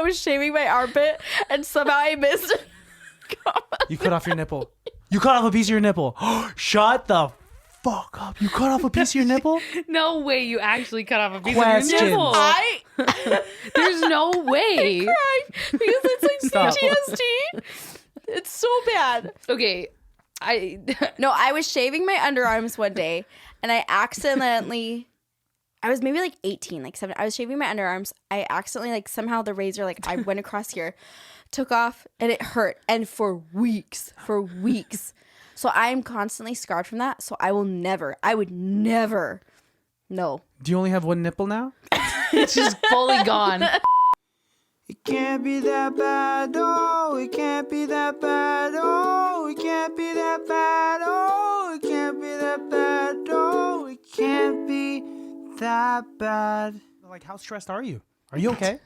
was shaving my armpit and somehow I missed. You cut off your nipple. You cut off a piece of your nipple. Shut the fuck up. You cut off a piece of your nipple? No way you actually cut off a piece Questions. of your nipple. I There's no way. cried because it's like Stop. PTSD. It's so bad. Okay. No, I was shaving my underarms one day and I accidentally, I was maybe like 18, like 7. I was shaving my underarms. I accidentally, like somehow the razor, like I went across here, took off and it hurt. And for weeks. So I'm constantly scarred from that. So I would never, no. Do you only have one nipple now? It's just fully gone. It can't be that bad, oh, it can't be that bad, oh, it can't be that bad, oh, it can't be that bad, oh, it can't be that bad. Like, how stressed are you? Are you okay?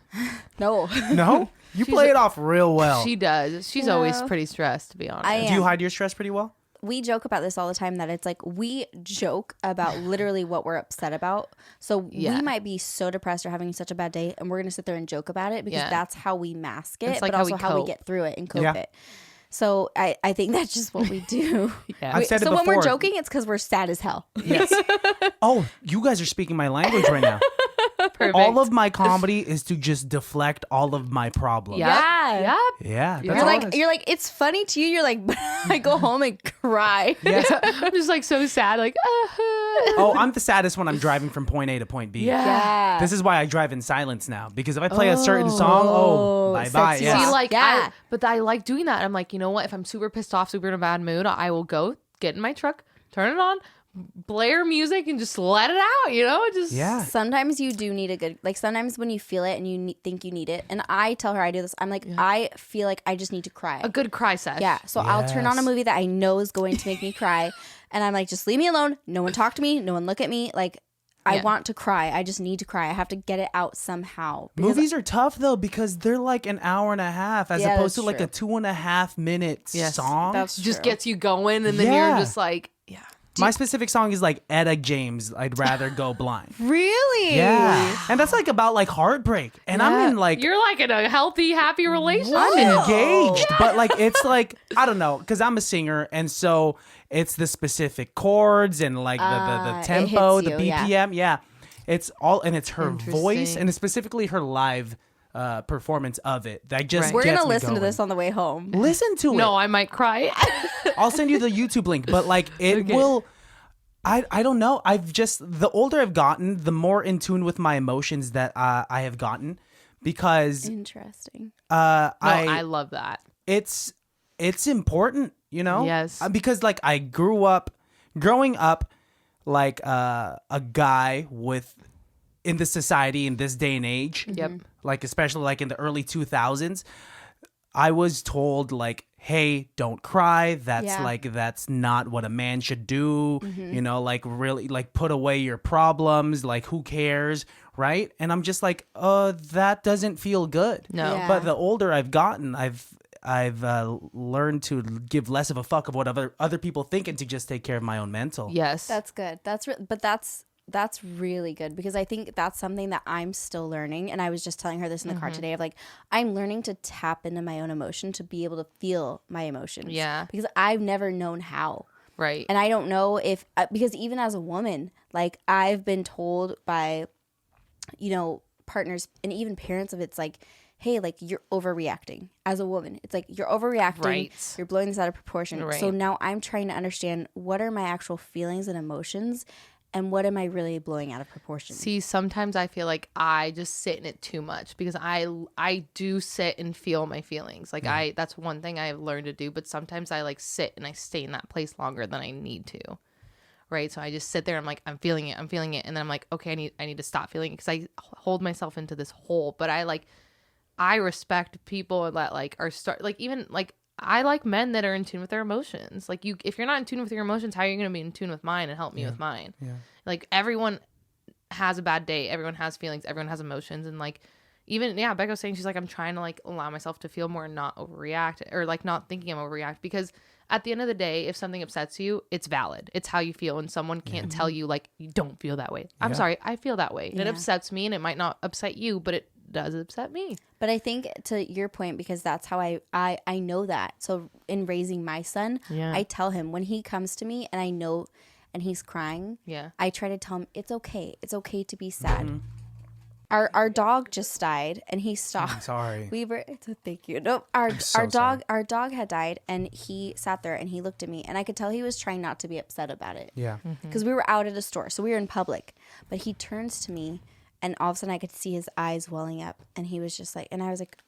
No. No? You play it off real well. She does. She's always pretty stressed, to be honest. I Do you am. hide your stress pretty well? We joke about this all the time that it's like we joke about literally what we're upset about. So Yeah. we might be so depressed or having such a bad day and we're going to sit there and joke about it because Yeah. that's how we mask it, It's like but how also we how we cope. get through it and cope Yeah. it. So I think that's just what we do. Yeah. I've said it So when we're before. joking, it's because we're sad as hell. Yes. Oh, you guys are speaking my language right now. Perfect. All of my comedy is to just deflect all of my problems. Yep. Yeah. Yep. Yeah. That's You're all like, it is. you're like, it's funny to you. You're like, but I go home and cry. Yes. I'm just like so sad. Like, Oh, I'm the saddest when I'm driving from point A to point B. Yeah. This is why I drive in silence now, because if I play a certain song, bye sets bye. you Yeah. off. See, like, Yeah. but I like doing that. I'm like, you know what? If I'm super pissed off, super in a bad mood, I will go get in my truck, turn it on, blare music, and just let it out. You know, just Yeah. Sometimes you do need a good, like sometimes when you feel it and you think you need it. And I tell her I do this. I'm like, I feel like I just need to cry. a good cry sesh. Yeah. So I'll turn on a Yes. movie that I know is going to make me cry. And I'm like, just leave me alone. No one talk to me. No one look at me. Like, I Yeah. want to cry. I just need to cry. I have to get it out somehow. Because Movies are tough though because they're like an hour and a half as Yeah, opposed to that's like true. a 2.5 minute Yes. song. That's just true. gets you going, and then Yeah. you're just like, yeah. My specific song is like Etta James, I'd rather go blind. Really? Yeah. And that's like about like heartbreak. And I'm in like You're like in a healthy, happy relationship. I'm engaged, but like it's like I don't know because I'm a singer, and so it's the specific chords and like the it tempo, hits the you, yeah. BPM, yeah. It's all and it's her voice Interesting. and it's specifically her live performance of it that just Right. We're gets going to me listen to going. this on the way home. Listen to it. No, I might cry. I'll send you the YouTube link, but like it will. I don't know. I've just the older I've gotten, the more in tune with my emotions that I have gotten because Interesting. I love that. it's important, you know? Yes. Because like I growing up like a guy in this society in this day and age. Yep. Like especially like in the early 2000s, I was told like, hey, don't cry. That's not what a man should do. You know, like really like put away your problems. Like who cares? Right. And I'm just like, that doesn't feel good. No. Yeah. But the older I've gotten, I've learned to give less of a fuck of what other people think and to just take care of my own mental. Yes. That's good. That's really good because I think that's something that I'm still learning. And I was just telling her this in the car today of like, I'm learning to tap into my own emotion to be able to feel my emotions. Yeah. Because I've never known how. right. And I don't know if, because even as a woman, like I've been told by, you know, partners and even parents of it's like, hey, like you're overreacting as a woman. It's like you're overreacting. Right. You're blowing this out of proportion. Right. So now I'm trying to understand what are my actual feelings and emotions and what am I really blowing out of proportion? See, sometimes I feel like I just sit in it too much because I do sit and feel my feelings. Like that's one thing I've learned to do, but sometimes I like sit and I stay in that place longer than I need to. Right? So I just sit there, I'm like, I'm feeling it. And then I'm like, okay, I need to stop feeling it because I hold myself into this hole. But I respect people that like are even like I like men that are in tune with their emotions. Like if you're not in tune with your emotions, how are you going to be in tune with mine and help me with mine? Yeah. Like everyone has a bad day. Everyone has feelings. Everyone has emotions. And like even, Becca was saying, she's like, I'm trying to like allow myself to feel more and not overreact or like not thinking I'm overreact because at the end of the day, if something upsets you, it's valid. It's how you feel. And someone can't tell you like, you don't feel that way. I'm sorry. I feel that way. And it upsets me and it might not upset you, but does upset me. But I think to your point, because that's how I know that. So in raising my son, I tell him when he comes to me and I know and he's crying, I try to tell him it's okay. It's okay to be sad. Mm-hmm. Our dog just died and he stopped. I'm sorry. Thank you. No, our dog had died and he sat there and he looked at me and I could tell he was trying not to be upset about it. Yeah. Because we were out at a store, so we were in public. But he turns to me and all of a sudden I could see his eyes welling up and he was just like, and I was like,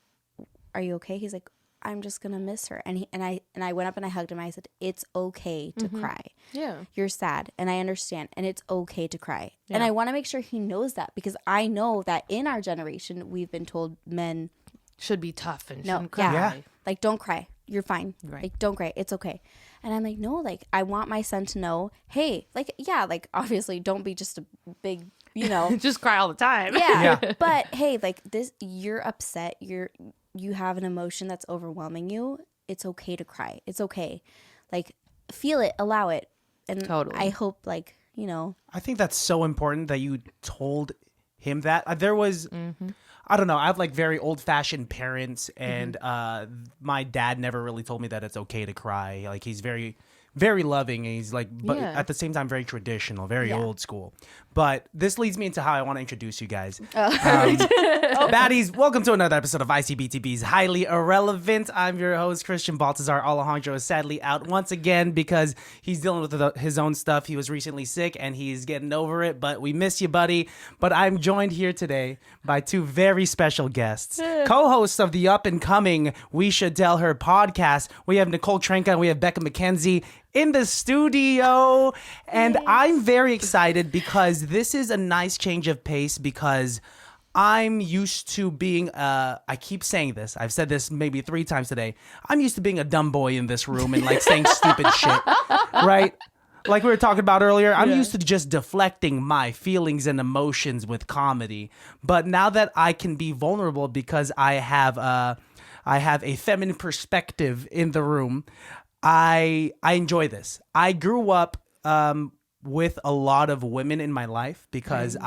"Are you okay?" He's like, "I'm just gonna miss her." And I went up and I hugged him. I said, "It's okay to cry. Yeah, you're sad, and I understand, and it's okay to cry." Yeah. And I want to make sure he knows that because I know that in our generation we've been told men should be tough and shouldn't cry. Yeah. Like, don't cry. You're fine. Right. Like, don't cry. It's okay. And I'm like, no, like, I want my son to know, hey, like, yeah, like, obviously, don't be just a big, just cry all the time. Yeah. But hey, like, this, you're upset. You have an emotion that's overwhelming you. It's okay to cry. It's okay. Like, feel it, allow it. And totally. I hope, like, I think that's so important that you told him that. There was, I don't know, I have like very old fashioned parents and my dad never really told me that it's okay to cry. Like he's very, very loving and he's like, but at the same time, very traditional, very old school. But this leads me into how I want to introduce you guys. Baddies, welcome to another episode of ICBTB's Highly Irrelevant. I'm your host, Christian Baltazar. Alejandro is sadly out once again because he's dealing with his own stuff. He was recently sick and he's getting over it, but we miss you, buddy. But I'm joined here today by two very special guests, co-hosts of the up-and-coming We Should Tell Her podcast. We have Nicole, Trenka, and we have Becka McKenzie in the studio. And I'm very excited because this is a nice change of pace because I'm used to being, I keep saying this, I've said this maybe 3 times today, I'm used to being a dumb boy in this room and like saying stupid shit, right? Like we were talking about earlier, I'm used to just deflecting my feelings and emotions with comedy. But now that I can be vulnerable because I have a feminine perspective in the room, I enjoy this. I grew up with a lot of women in my life because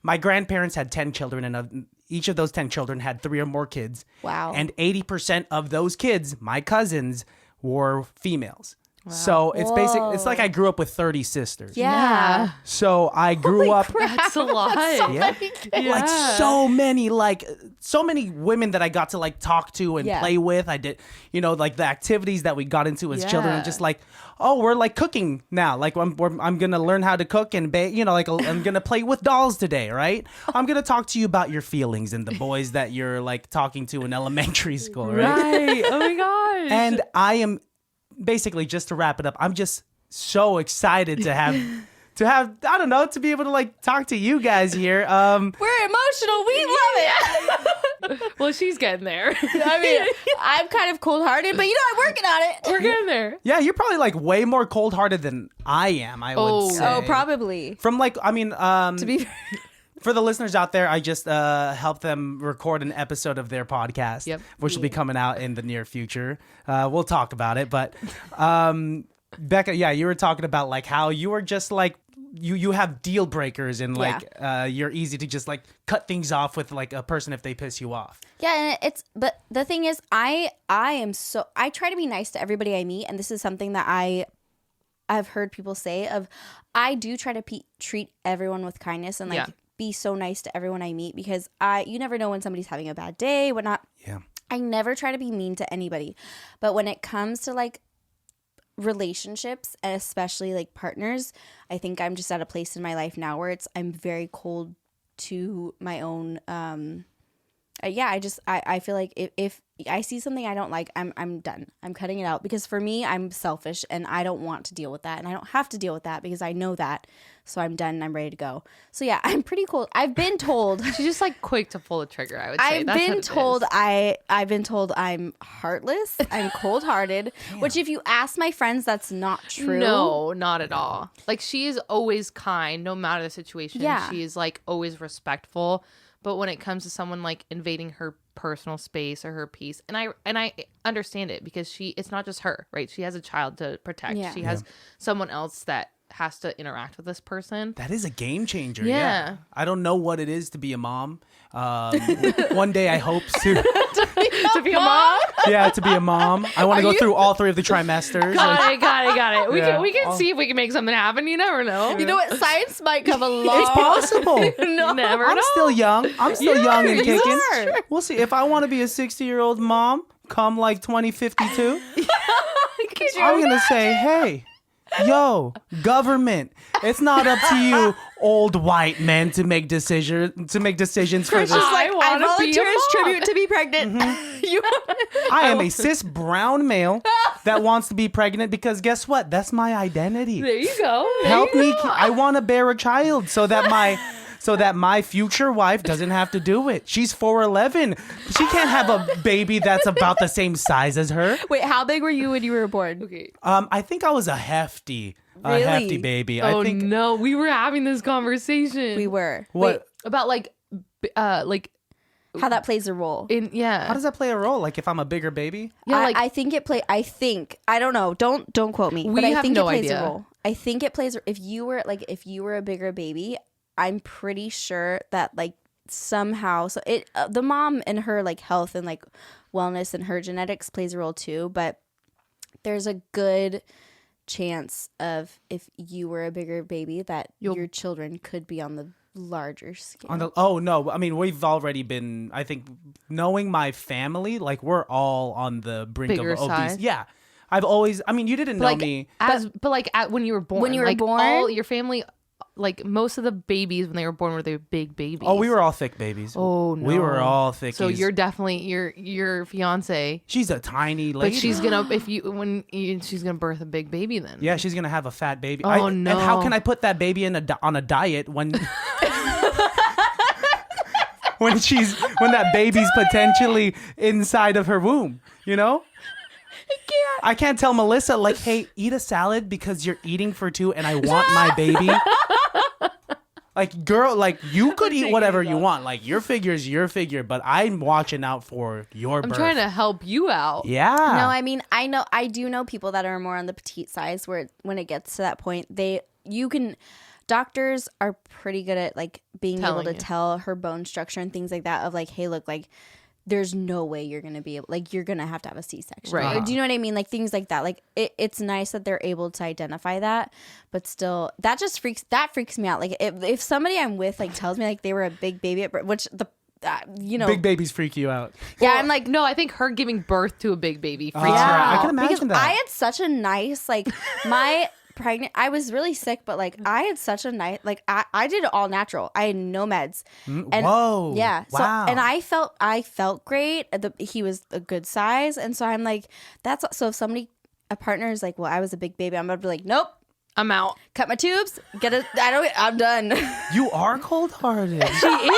my grandparents had 10 children and each of those 10 children had 3 or more kids. Wow. And 80% of those kids, my cousins, were females. Wow. So it's like I grew up with 30 sisters. Yeah. So I grew up. That's a lot. Like so many women that I got to like talk to and play with. I did, like the activities that we got into as children. And just like, oh, we're like cooking now. Like I'm gonna learn how to cook and bake. I'm gonna play with dolls today, right? I'm gonna talk to you about your feelings and the boys that you're like talking to in elementary school, right? Right. Oh my gosh. And I am. Basically, just to wrap it up, I'm just so excited to have I don't know, to be able to like talk to you guys here. We're emotional. We love it. Well, she's getting there. I mean, I'm kind of cold-hearted, but I'm working on it. We're getting there. Yeah, you're probably like way more cold-hearted than I am, I would say. Oh, probably. From like, I mean, to be for the listeners out there, I just helped them record an episode of their podcast, which will be coming out in the near future. We'll talk about it. But Becka, you were talking about like how you were just like, you have deal breakers and like you're easy to just like cut things off with like a person if they piss you off. Yeah, and but the thing is, I try to be nice to everybody I meet, and this is something that I've heard people say I do try to treat everyone with kindness and like be so nice to everyone I meet because you never know when somebody's having a bad day, whatnot. Yeah. I never try to be mean to anybody. But when it comes to like relationships and especially like partners, I think I'm just at a place in my life now where I'm very cold to my own I feel like if I see something I don't like, I'm done. I'm cutting it out because for me, I'm selfish and I don't want to deal with that and I don't have to deal with that because I know that. So I'm done and I'm ready to go. So yeah, I'm pretty cold. I've been told she's just like quick to pull the trigger, I would say. I've been told I'm heartless, I'm cold-hearted, which if you ask my friends, that's not true. No, not at all. Like she is always kind no matter the situation. Yeah. She is like always respectful. But when it comes to someone like invading her personal space or her peace, and I understand it because it's not just her, right? She has a child to protect. Yeah. She has someone else that has to interact with this person. That is a game changer. Yeah. I don't know what it is to be a mom. One day I hope to To be a mom? yeah, to be a mom. I want to go through all 3 of the trimesters. Got it. We Yeah. can see if we can make something happen. You never know. You know what? Science might come along. It's possible. No, never I'm know. still young. I'm still young and you kicking. are. We'll see. If I want to be a 60-year-old mom come like 2052, I'm going to say, hey, yo, government, it's not up to you, old white men, to make decisions for Chris this. is like, I wanna be a volunteer as mom. tribute to be pregnant. You I am a cis brown male that wants to be pregnant because guess what? That's my identity. There you go. Help me. I want to bear a child so that my future wife doesn't have to do it. She's 4'11". She can't have a baby that's about the same size as her. Wait, how big were you when you were born? Okay. I think I was a hefty Really? baby. Oh I think no, we were having this conversation. We were. what? Wait, About like how that plays a role. yeah. How does that play a role? Like if I'm a bigger baby? Yeah, like I think it play. I think I don't know. Don't quote me. We but I have think no it plays idea. a role. I think it plays. If you were a bigger baby, I'm pretty sure that like somehow the mom and her like health and like wellness and her genetics plays a role too. But there's a good chance of if you were a bigger baby that your children could be on the larger scale. Oh no, I mean we've already been. I think knowing my family, like we're all on the brink Bigger of obese. side? Yeah, I've always. I mean, you didn't know like me. when you were born. When you were like, born? all your family, like most of the babies when they were born were they big babies. Oh, we were all thick babies. Oh no, we were all thick. So you're definitely your fiance. She's a tiny lady. But she's gonna she's gonna birth a big baby then. Yeah, she's gonna have a fat baby. Oh, And no. how can I put that baby on a diet when when that baby's potentially inside of her womb? You know. I can't tell Melissa like, hey, eat a salad because you're eating for 2 and I want my baby. Like, girl, like you could eat whatever you want. Like your figure's your figure, but I'm watching out for your birth. I'm trying to help you out. Yeah. No, I mean, I do know people that are more on the petite size where when it gets to that point, doctors are pretty good at like being able Telling to you. tell her bone structure and things like that of like, hey, look, like there's no way you're going to be able, like you're going to have a C-section. Right. Or, do you know what I mean? Like things like that. Like it's nice that they're able to identify that, but still that freaks me out. Like if somebody I'm with like tells me like they were a big baby at birth, which big babies freak you out. yeah, I'm like, No, I think her giving birth to a big baby freaks Yeah. her out. I can imagine because that. I had such a nice like my I was really sick, but like I had such a nice like I did it all natural. I had no meds. And Whoa. yeah. So Wow. and I felt great. He was a good size, and so I'm like so if a partner is like, well, I was a big baby, I'm gonna be like, nope, I'm out. cut my tubes, I'm done. You are cold-hearted. She is,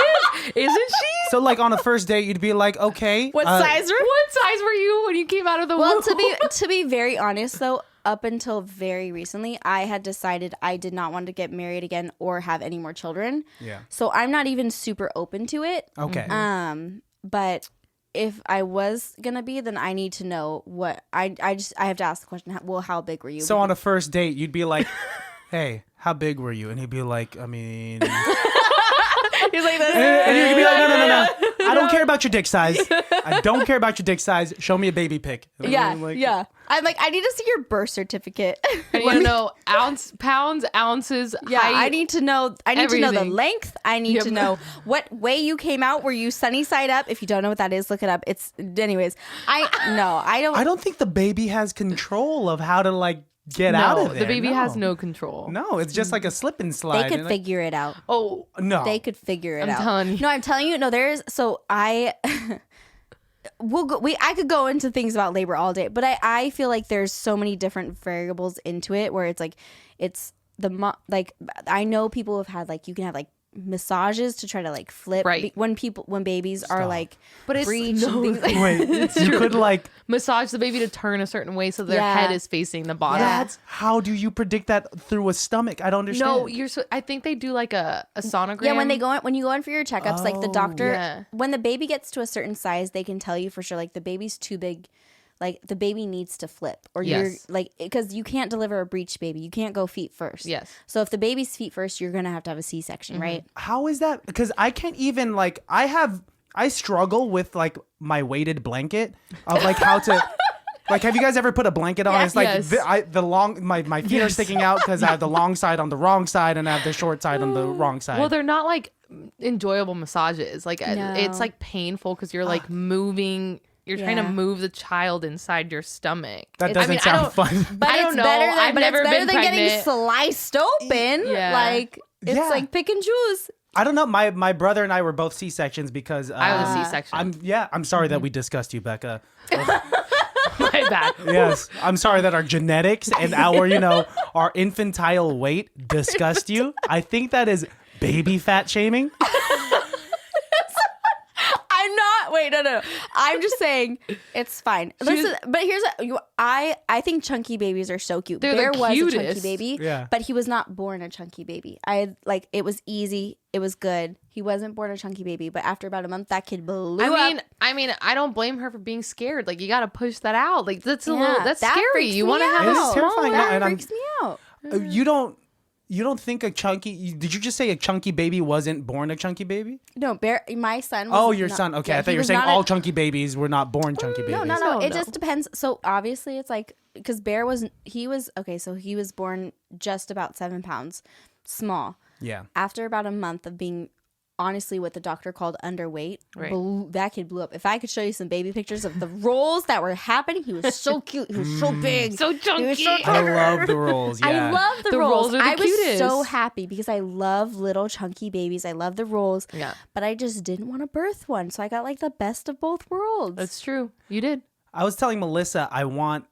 isn't she? So like on a first date, you'd be like, okay. What size were What size were you when you came out of the Well, womb? to be very honest though, up until very recently, I had decided I did not want to get married again or have any more children. Yeah. So I'm not even super open to it. Okay. But if I was gonna be, then I need to know what I have to ask the question. Well, how big were you? So on a first date, you'd be like, hey, how big were you? And he'd be like, I mean... He's like, And you'd be like, no. I don't care about your dick size. I don't care about your dick size. Show me a baby pic. And yeah, I'm like, yeah. I'm like, I need to see your birth certificate. I need to know pounds, ounces, Yeah, height. I need to know. I need to know the everything. length. I need to know what way you came out. Were you sunny side up? If you don't know what that is, look it up. It's anyways. I don't. I don't think the baby has control of how to like get out of there. the baby has no control. No, it's just like a slip and slide. They could and, figure it out. Oh, no. They could figure it I'm out. telling you. No, I'm telling you. No, there's so I. I could go into things about labor all day, but I feel like there's so many different variables into it where it's like it's like I know people have had like you can have like massages to try to like flip Right. when babies are like But it's- breech no. and things like Wait, you could like. massage the baby to turn a certain way so their Yeah. head is facing the bottom. Yeah. How do you predict that through a stomach? I don't understand. No, I think they do like a sonogram. Yeah, when you go in for your checkups, like the doctor, Yeah. when the baby gets to a certain size, they can tell you for sure, like the baby's too big, like the baby needs to flip, or Yes. you're like, because you can't deliver a breech baby, you can't go feet first. Yes. So if the baby's feet first, you're gonna have to have a C-section, right? How is that? Because I can't even like I struggle with like my weighted blanket of like how to. Like, have you guys ever put a blanket on? Yeah. It's like Yes. the long my feet are sticking out because I have the long side on the wrong side and I have the short side on the wrong side. Well, they're not like enjoyable massages. Like No. it's like painful because you're like moving. You're trying to Yeah. move the child inside your stomach. that doesn't I mean, I sound don't- fun. But I it's don't know. better than, I've but never it's better been than getting pregnant. sliced open. Yeah. Like it's Yeah. like pick and choose. I don't know. My brother and I were both C-sections because I was a C-section. I'm sorry that we discussed you, Becca. My bad. Yes, I'm sorry that our genetics and our our infantile weight disgust you. I think that is baby fat shaming. I'm not. Wait, no. I'm just saying it's fine. Listen, but here's I think chunky babies are so cute. They're Bear the was a chunky cutest. baby, Yeah. but he was not born a chunky baby. It was easy. It was good. He wasn't born a chunky baby, but after about a month, that kid blew up. I mean, I don't blame her for being scared. Like you got to push that out. Like that's a Yeah, little. That's that scary. freaks You me want to have It a is small terrifying. one. No, and That I'm- freaks me out. You don't think a chunky? Did you just say a chunky baby wasn't born a chunky baby? No, Bear. My son. Was Oh, your not- son. Okay, yeah, I thought he you were was saying not all chunky babies were not born chunky babies. No. No, It no. just depends. So obviously, it's like because Bear was okay. So he was born just about 7 pounds, small. Yeah. After about a month of being honestly what the doctor called underweight, Right. that kid blew up. If I could show you some baby pictures of the rolls that were happening, he was so cute. He was so big. So chunky. He was so I love the rolls. Yeah. I love the The rolls. rolls are the I was cutest. so happy because I love little chunky babies. I love the rolls. Yeah. But I just didn't want to birth one. So I got like the best of both worlds. That's true. You did. I was telling Melissa I want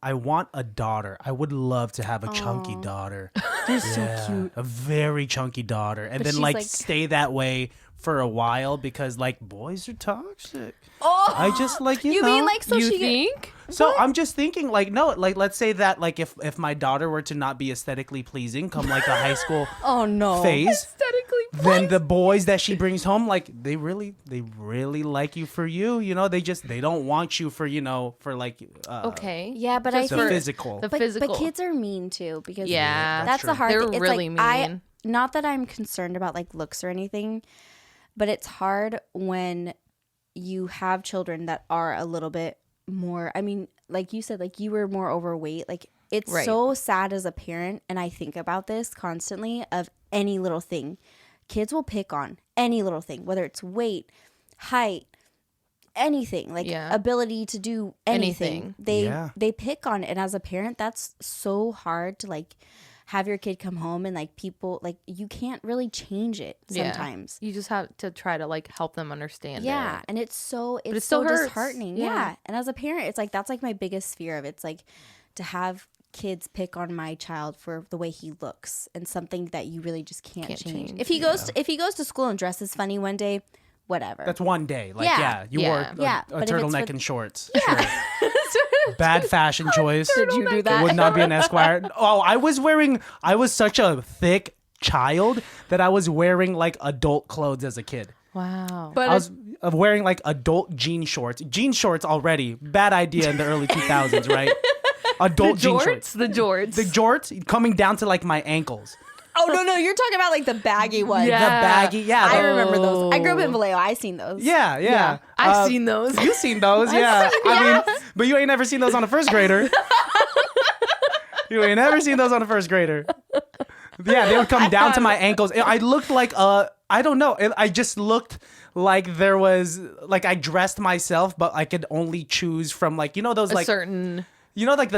a daughter. I would love to have a chunky daughter. They're so cute. A very chunky daughter, and But then she's like like- stay that way for a while because like boys are toxic. Oh, I just like you know. mean like so you she think? So I'm just thinking like no, like let's say that like if my daughter were to not be aesthetically pleasing come like a high school Oh no. phase, Aesthetically. then the boys that she brings home like they really like you for you, they don't want you for for like Okay. Yeah, but Just I the think physical. The but physical. kids are mean too because Yeah. that's true. the hard They're thing. It's really like, mean. not that I'm concerned about like looks or anything, but it's hard when you have children that are a little bit more, I mean, like you said, like you were more overweight. Like it's Right. so sad as a parent, and I think about this constantly of any little thing. Kids will pick on any little thing, whether it's weight, height, anything, like Yeah. ability to do anything. Anything. They pick on it, and as a parent, that's so hard to like have your kid come home and like people like you can't really change it Yeah. sometimes. You just have to try to like help them understand Yeah, it. and it's so it it's still so hurts. disheartening. Yeah. Yeah, and as a parent, it's like that's like my biggest fear of it's like to have kids pick on my child for the way he looks and something that you really just can't change. change, If he goes to school and dresses funny one day, whatever. That's one day. Like Yeah. you Yeah. wore a Yeah, but if it's turtleneck for- and shorts. Sure. Bad fashion choice. Did you do It that? would not be an Esquire. Oh, I was such a thick child that I was wearing like adult clothes as a kid. Wow. But I was wearing like adult jean shorts. Jean shorts already. Bad idea in the early 2000s, right? Adult jean shorts. The jorts. The jorts coming down to like my ankles. oh no, you're talking about like the baggy ones. Yeah. The baggy, yeah. I the- remember those. I grew up in Vallejo. I seen those. Yeah, yeah. I've seen those. You seen those, yeah. I mean, but you ain't never seen those on a first grader. You ain't never seen those on a first grader. Yeah, they would come down to my ankles. I looked like I don't know. I just looked like there was like I dressed myself, but I could only choose from like those A like certain. like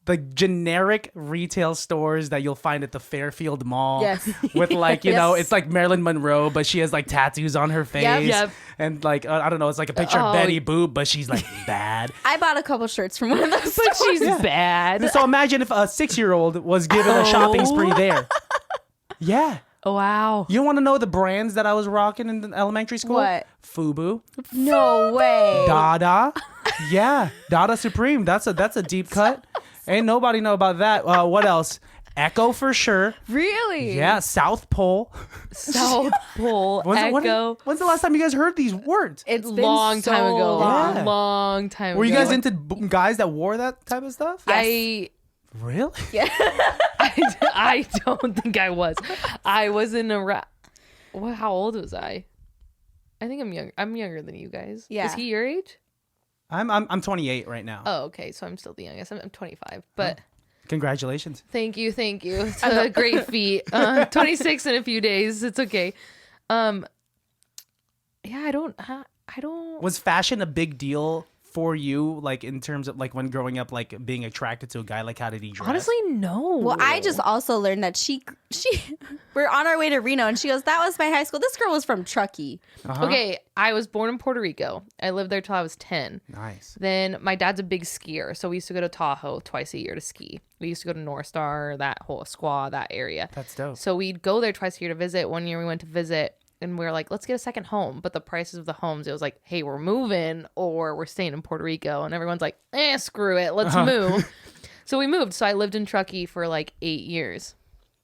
the generic retail stores that you'll find at the Fairfield Mall. Yes. With like, know, Yes. it's like Marilyn Monroe, but she has like tattoos on her face. Yep. And like, I don't know, it's like a picture of Oh. Betty Boop, but she's like bad. I bought a couple shirts from one of those. But stores. she's bad. So imagine if a 6-year-old was given a shopping spree there. Yeah. Oh, wow. You want to know the brands that I was rocking in elementary school? What? FUBU. No way. Dada. Yeah. Dada Supreme. That's a deep cut. Ain't nobody know about that. What else? Echo for sure. Really? Yeah, South Pole. South Pole, When's the last time you guys heard these words? It's been long so time ago. long. Yeah. Long time ago. Were you guys into guys that wore that type of stuff? I Really? I don't think I was. I was in a Well, how old was I? I think I'm young. I'm younger than you guys. Yeah. Is he your age? I'm 28 right now. Oh, okay. So I'm still the youngest. I'm 25. But Congratulations. thank you. It's a great feat. 26 in a few days. It's okay. Yeah, I don't. Was fashion a big deal for you, like in terms of like when growing up, like being attracted to a guy? Like how did he dress? Honestly, no. Well, I just also learned that she we're on our way to Reno and she goes, that was my high school. This girl was from Truckee. Okay, I was born in Puerto Rico. I lived there till I was 10. Nice. Then my dad's a big skier, so we used to go to Tahoe twice a year to ski. We used to go to North Star, that whole Squaw, that area. That's dope. So we'd go there twice a year to visit. One year we went to visit and we were like, let's get a second home. But the prices of the homes, it was like, hey, we're moving or we're staying in Puerto Rico. And everyone's like, screw it. Let's move. So we moved. So I lived in Truckee for like 8 years.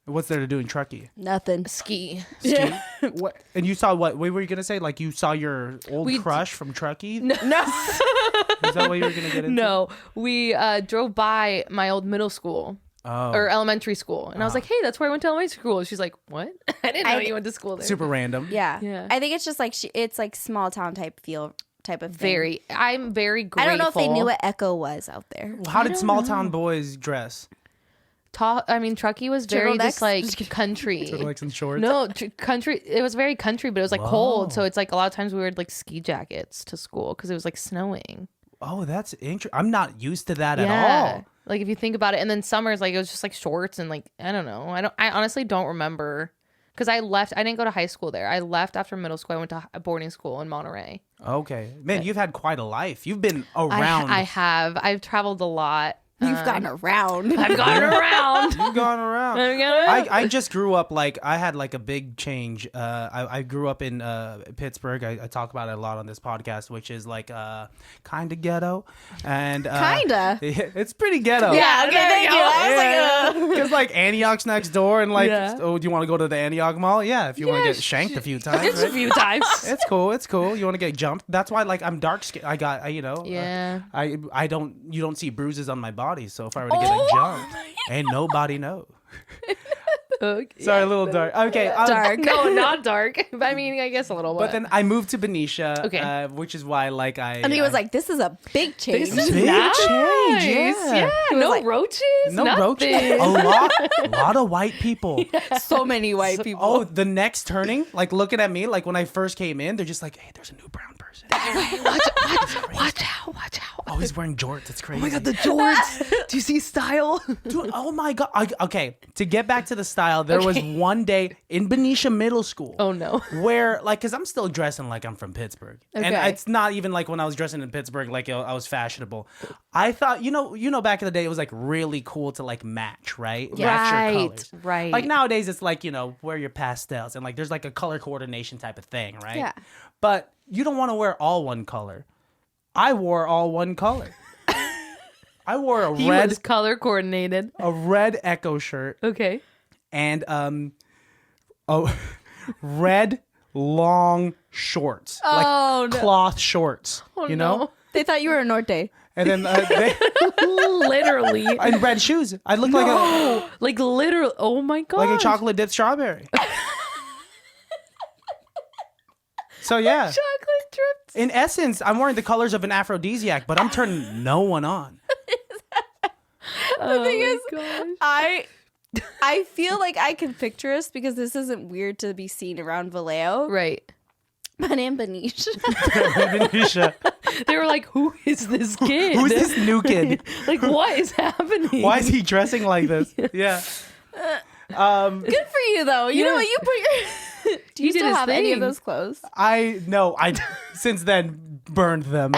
What's there to do in Truckee? Nothing. Ski. Ski? What? And you saw what? What were you gonna say? Like you saw your old crush from Truckee? No. Is that what you were gonna get into? No. We drove by my old middle school. Or elementary school. And I was like, hey, that's where I went to elementary school. She's like, what? I didn't know you went to school there. Super random. Yeah. I think it's just like it's like small town type of thing. I'm very grateful. I don't know if they knew what Echo was out there. How did small town boys dress? Truckee was very just Turtlenecks? like country. Turtlenecks and shorts. No, country. It was very country, but it was like cold. So it's like a lot of times we wore like ski jackets to school because it was like snowing. Oh, that's interesting. I'm not used to that at all. Like if you think about it, and then summers, like it was just like shorts and like I don't know. I honestly don't remember because I left. I didn't go to high school there. I left after middle school. I went to a boarding school in Monterey. Okay, man, you've had quite a life. You've been around. I have. I've traveled a lot. You've gotten around. I've gone around. You've gone around. I just grew up like I had like a big change. I grew up in Pittsburgh. I talk about it a lot on this podcast, which is like kind of ghetto, and Kinda. it's pretty ghetto. Yeah. Okay. Thank you. I was like, because like Antioch's next door, and like, oh, do you want to go to the Antioch Mall? Yeah, if you want to get shanked a few times. It's a few times. It's cool. It's cool. You want to get jumped? That's why like I'm dark skinned. I got you don't see bruises on my body. So if I were to get a jump, ain't nobody know. Okay. Sorry, a little dark. Okay, dark. No, not dark. I mean, I guess a little bit. But then I moved to Benicia, Okay. which is why like and he was like, "This is a big change." This is big nice. change, Yeah. He was No like, roaches. no nothing. roaches. A lot of white people. so many white people. Oh, the next turning, like looking at me, like when I first came in, they're just like, "Hey, there's a new brown person." Watch out. Oh, he's wearing jorts. It's crazy. Oh my god, the jorts. Do you see style? Dude, oh my god. Okay, to get back to the style, there was one day in Benicia Middle School. Oh no. Where, like, because I'm still dressing like I'm from Pittsburgh. And Okay. it's not even like when I was dressing in Pittsburgh, like I was fashionable. I thought, you know, back in the day, it was like really cool to like match, right? Match your colors. Right. Like nowadays, it's like, you know, wear your pastels and like there's like a color coordination type of thing, right? Yeah. But you don't want to wear all one color. I wore all one color. I wore He was color coordinated. a red Echo shirt Okay. and red long shorts, Oh, no. cloth shorts, you know. no. They thought you were a Norte. And then Literally. and red shoes. I looked Like literally. Oh my god. like a chocolate dipped strawberry. So yeah, chocolate drips. in essence, I'm wearing the colors of an aphrodisiac, but I'm turning no one on. The thing is, I feel like I can picture us because this isn't weird to be seen around Vallejo, right. but in Benicia. Benicia. They were like, "Who is this kid? Who's this new kid? Like, what is happening? Why is he dressing like this? Yeah. Good for you, though. You know what? You put your. Do you He did still his have any of thing. those clothes? I since then burned them.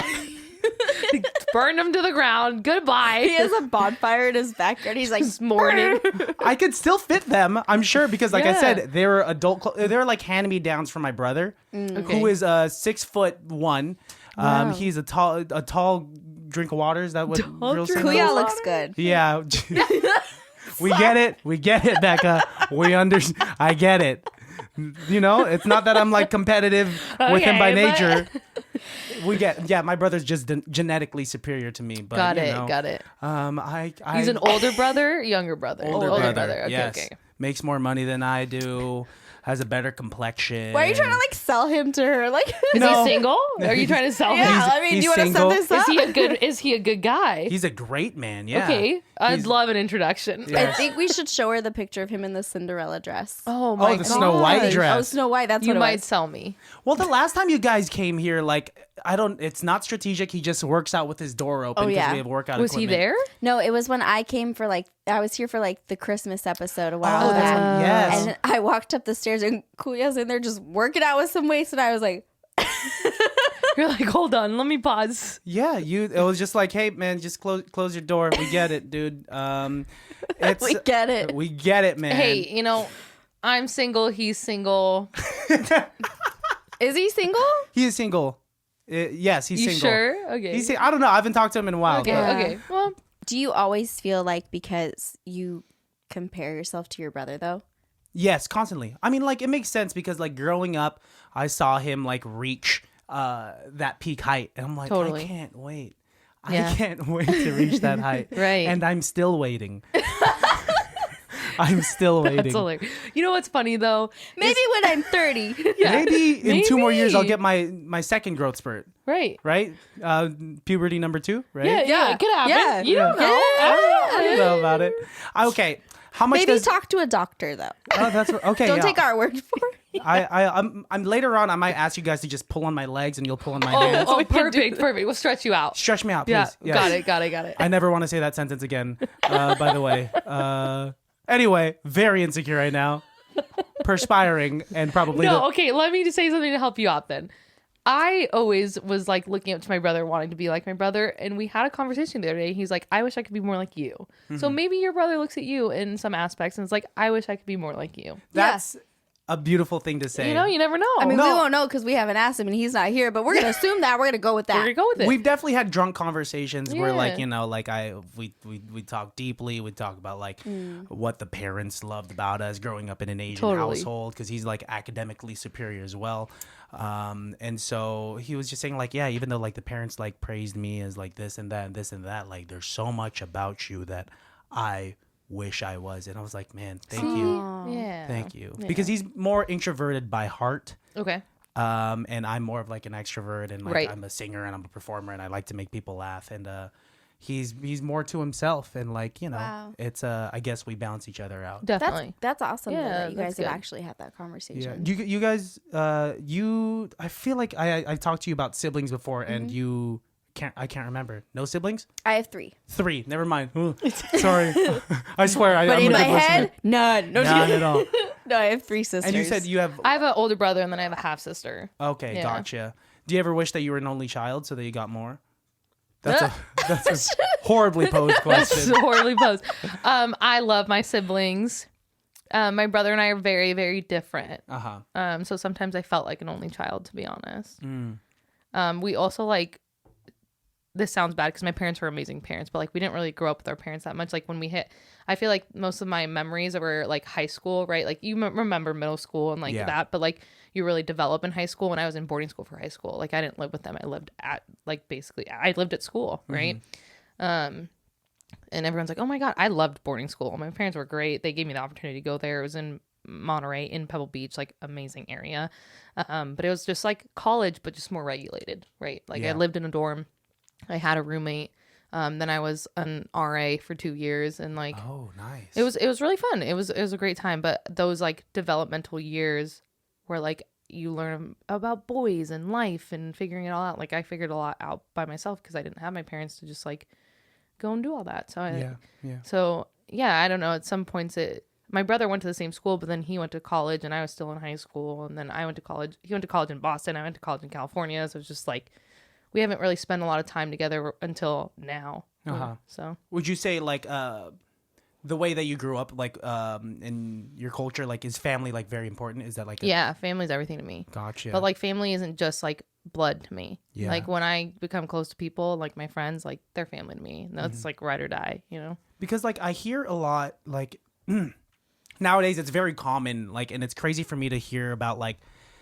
Burned him to the ground. Goodbye." He has a bonfire in his backyard. He's like, This morning. I could still fit them, I'm sure, because like I Yeah. said, they were they were like hand-me-downs from my brother, who is 6'1". Wow. He's a tall drink of water. Is that what real drink saying? Kuya looks good. Yeah. We get it. We get it, Becca. I get it. You know, it's not that I'm like competitive with him by nature. My brother's just genetically superior to me. But, got it. He's an older brother, younger brother. Older brother. Okay, yes. okay. Makes more money than I do. Has a better complexion. Why are you trying to like sell him to her? Like, is he single? Are you trying to sell him? Yeah, I mean, do you want to set this up? Is he a good guy? He's a great man. Yeah. Okay, I'd love an introduction. Yeah. I think we should show her the picture of him in the Cinderella dress. Oh my god. The Snow White dress. Oh, Snow White. That's You what it might was. sell me. Well, the last time you guys came here, like, it's not strategic. He just works out with his door open because we have workout Was he equipment. there? No, it was when I came for like, I was here for like the Christmas episode a while Oh, back. that's when, yes. And I walked up the stairs and Kuya's in there just working out with some weights. And I was like, You're like, hold on, let me pause. Yeah, it was just like, hey man, just close your door. We get it, dude. we get it. We get it, man. Hey, you know, I'm single. He's single. Is he single? He is single. Yes, he's You single. sure? Okay. I don't know. I haven't talked to him in a while. Okay. but- Okay. Well, Do you always feel like because you compare yourself to your brother though? Yes, constantly. I mean, like, it makes sense because, like, growing up, I saw him, like, reach that peak height. And I'm like, Totally. I can't wait. Yeah. I can't wait to reach that height. Right. And I'm still waiting. I'm still waiting. that's hilarious. You know what's funny though? Maybe when I'm 30. Maybe in 2 more years, I'll Maybe. get my second growth spurt. Right. Right? Puberty number 2, right? Yeah. It could happen. Yeah. You don't know. I don't know about it. Okay. How much Maybe does... talk to a doctor though. Oh, that's okay. Don't yeah. take our word for it. I'm later on. I might ask you guys to just pull on my legs, and you'll pull on my hands. Oh, perfect. We'll stretch you out. Stretch me out, please. Yeah. Yes. Got it. I never want to say that sentence again. By the way. Anyway, very insecure right now, perspiring, and probably No, okay, let me just say something to help you out then. I always was like looking up to my brother, wanting to be like my brother, and we had a conversation the other day. He's like, I wish I could be more like you. Mm-hmm. So maybe your brother looks at you in some aspects and it's like, I wish I could be more like you. That's a beautiful thing to say. You know, you never know. I mean, No. we won't know because we haven't asked him and he's not here, but we're going to assume that. We're going to go with that. we're gonna go with it. We've definitely had drunk conversations where, like, Yeah. you know, like we talk deeply. We talk about like what the parents loved about us growing up in an Asian Totally. household because he's like academically superior as well. And so he was just saying like, yeah, even though like the parents like praised me as like this and that and this and that, like there's so much about you that I wish I was. And I was like, man, thank you. Yeah. Thank you. Because he's more introverted by heart. Okay. And I'm more of like an extrovert, and like Right. I'm a singer and I'm a performer, and I like to make people laugh. And he's more to himself, and like, you know, Wow. it's I guess we balance each other out. Definitely. That's awesome though, Yeah, that you guys that's have good. actually had that conversation. You guys I feel like I've talked to you about siblings before, and I can't remember. No siblings? I have 3. 3. Never mind. Ooh, sorry. I swear. But I'm in a my good listener. head, none. No, None at all. no, I have 3 sisters. And you said you have. I have an older brother and then I have a half sister. Okay, Yeah. gotcha. Do you ever wish that you were an only child so that you got more? That's a horribly posed That's question. horribly posed. I love my siblings. My brother and I are very, very different. Uh-huh. So sometimes I felt like an only child, to be honest. Mm. We also like, this sounds bad because my parents were amazing parents, but like we didn't really grow up with our parents that much. Like when we hit, I feel like most of my memories were like high school, right? Like you remember middle school and like Yeah. that, but like you really develop in high school. When I was in boarding school for high school, like I didn't live with them. I lived at I lived at school, right? And everyone's like, oh my God, I loved boarding school. My parents were great. They gave me the opportunity to go there. It was in Monterey, in Pebble Beach, like amazing area. But it was just like college, but just more regulated, right? Like Yeah. I lived in a dorm. I had a roommate. Then I was an RA for 2 years, and like Oh, nice. it was really fun. It was a great time. But those like developmental years where like you learn about boys and life and figuring it all out. Like I figured a lot out by myself because I didn't have my parents to just like go and do all that. So I don't know. At some points my brother went to the same school, but then he went to college and I was still in high school, and then I went to college. He went to college in Boston. I went to college in California. So it's just like we haven't really spent a lot of time together until now. Uh-huh. So Would you say like the way that you grew up, like in your culture, like is family like very important? Is that like yeah, family's everything to me. Gotcha. But like family isn't just like blood to me. Yeah. Like when I become close to people, like my friends, like they're family to me. And that's like ride or die, you know? Because like I hear a lot like nowadays it's very common, like, and it's crazy for me to hear about like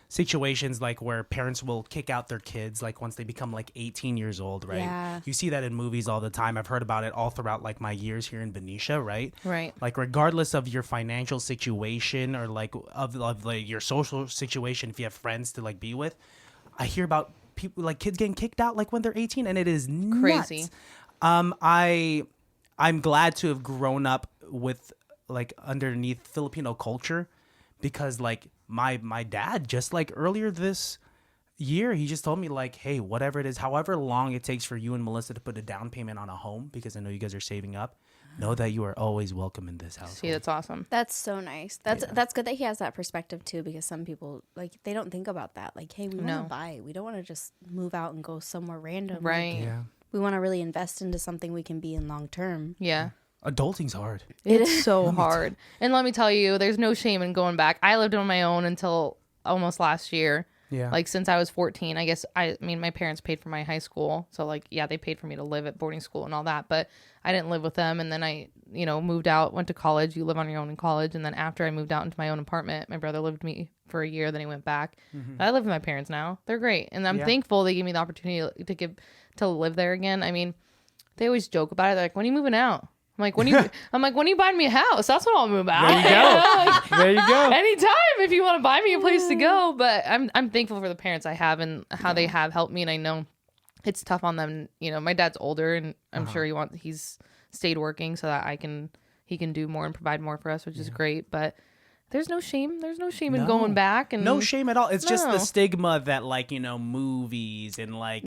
situations like where parents will kick out their kids like once they become like 18 years old, right? Yeah. You see that in movies all the time. I've heard about it all throughout like my years here in Benicia, right? Right. Like regardless of your financial situation or like of like your social situation, if you have friends to like be with, I hear about people like kids getting kicked out like when they're 18, and it is Crazy. nuts. I'm glad to have grown up with like underneath Filipino culture, because like my dad just like earlier this year, he just told me like, hey, whatever it is, however long it takes for you and Melissa to put a down payment on a home, because I know you guys are saving up, know that you are always welcome in this house. See, that's awesome. That's so nice. That's good that he has that perspective too, because some people like they don't think about that. Like, hey, we want to buy. We don't want to just move out and go somewhere random. Right. Like, Yeah. we want to really invest into something we can be in long term. Yeah. Adulting's hard. It's so hard. And let me tell you, there's no shame in going back. I lived on my own until almost last year. Yeah. Like since I was 14, I guess, I mean, my parents paid for my high school. So like, yeah, they paid for me to live at boarding school and all that, but I didn't live with them. And then I, moved out, went to college. You live on your own in college. And then after I moved out into my own apartment, my brother lived with me for a year. Then he went back. I live with my parents now. They're great. And I'm thankful they gave me the opportunity to live there again. I mean, they always joke about it. They're like, when are you moving out? I'm like, when are you buying me a house? That's when I'll move out. There you go. There you go. Anytime if you want to buy me a place to go. But I'm thankful for the parents I have and how they have helped me. And I know it's tough on them. My dad's older, and I'm sure he's stayed working so that he can do more and provide more for us, which is great. But there's no shame. There's no shame in going back. And no shame at all. It's just the stigma that like, movies and like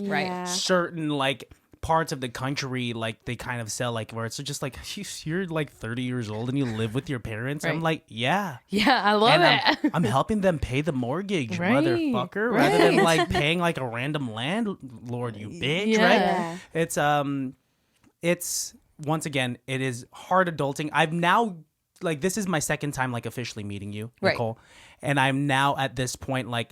certain like parts of the country, like they kind of sell, like where it's just like, you're like 30 years old and you live with your parents. I'm like, yeah, I love it. I'm helping them pay the mortgage, Right. motherfucker, rather than like paying like a random landlord, you bitch. Right? It's once again, it is hard adulting. I've now like, this is my second time like officially meeting you, Nicole, and I'm now at this point like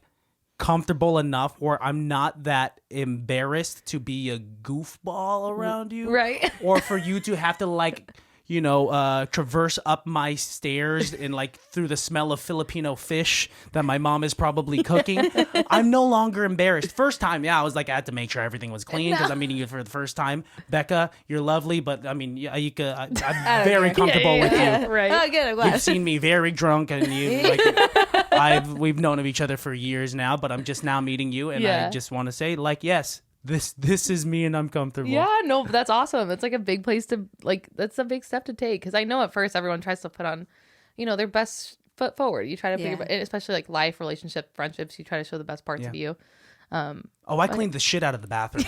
comfortable enough where I'm not that embarrassed to be a goofball around you, Right. or for you to have to like, traverse up my stairs and like through the smell of Filipino fish that my mom is probably cooking. I'm no longer embarrassed. First time, I was like, I had to make sure everything was clean because I'm meeting you for the first time. Becca, you're lovely, but I mean, I'm very comfortable with you. Right. Oh, good. I'm glad. You've seen me very drunk, and we've known of each other for years now, but I'm just now meeting you, and I just want to say, like, yes, this is me, and I'm comfortable. Yeah, no, that's awesome. It's like a big place to like. That's a big step to take, because I know at first everyone tries to put on, their best foot forward. You try to figure, especially like life, relationship, friendships. You try to show the best parts of you. I cleaned the shit out of the bathroom.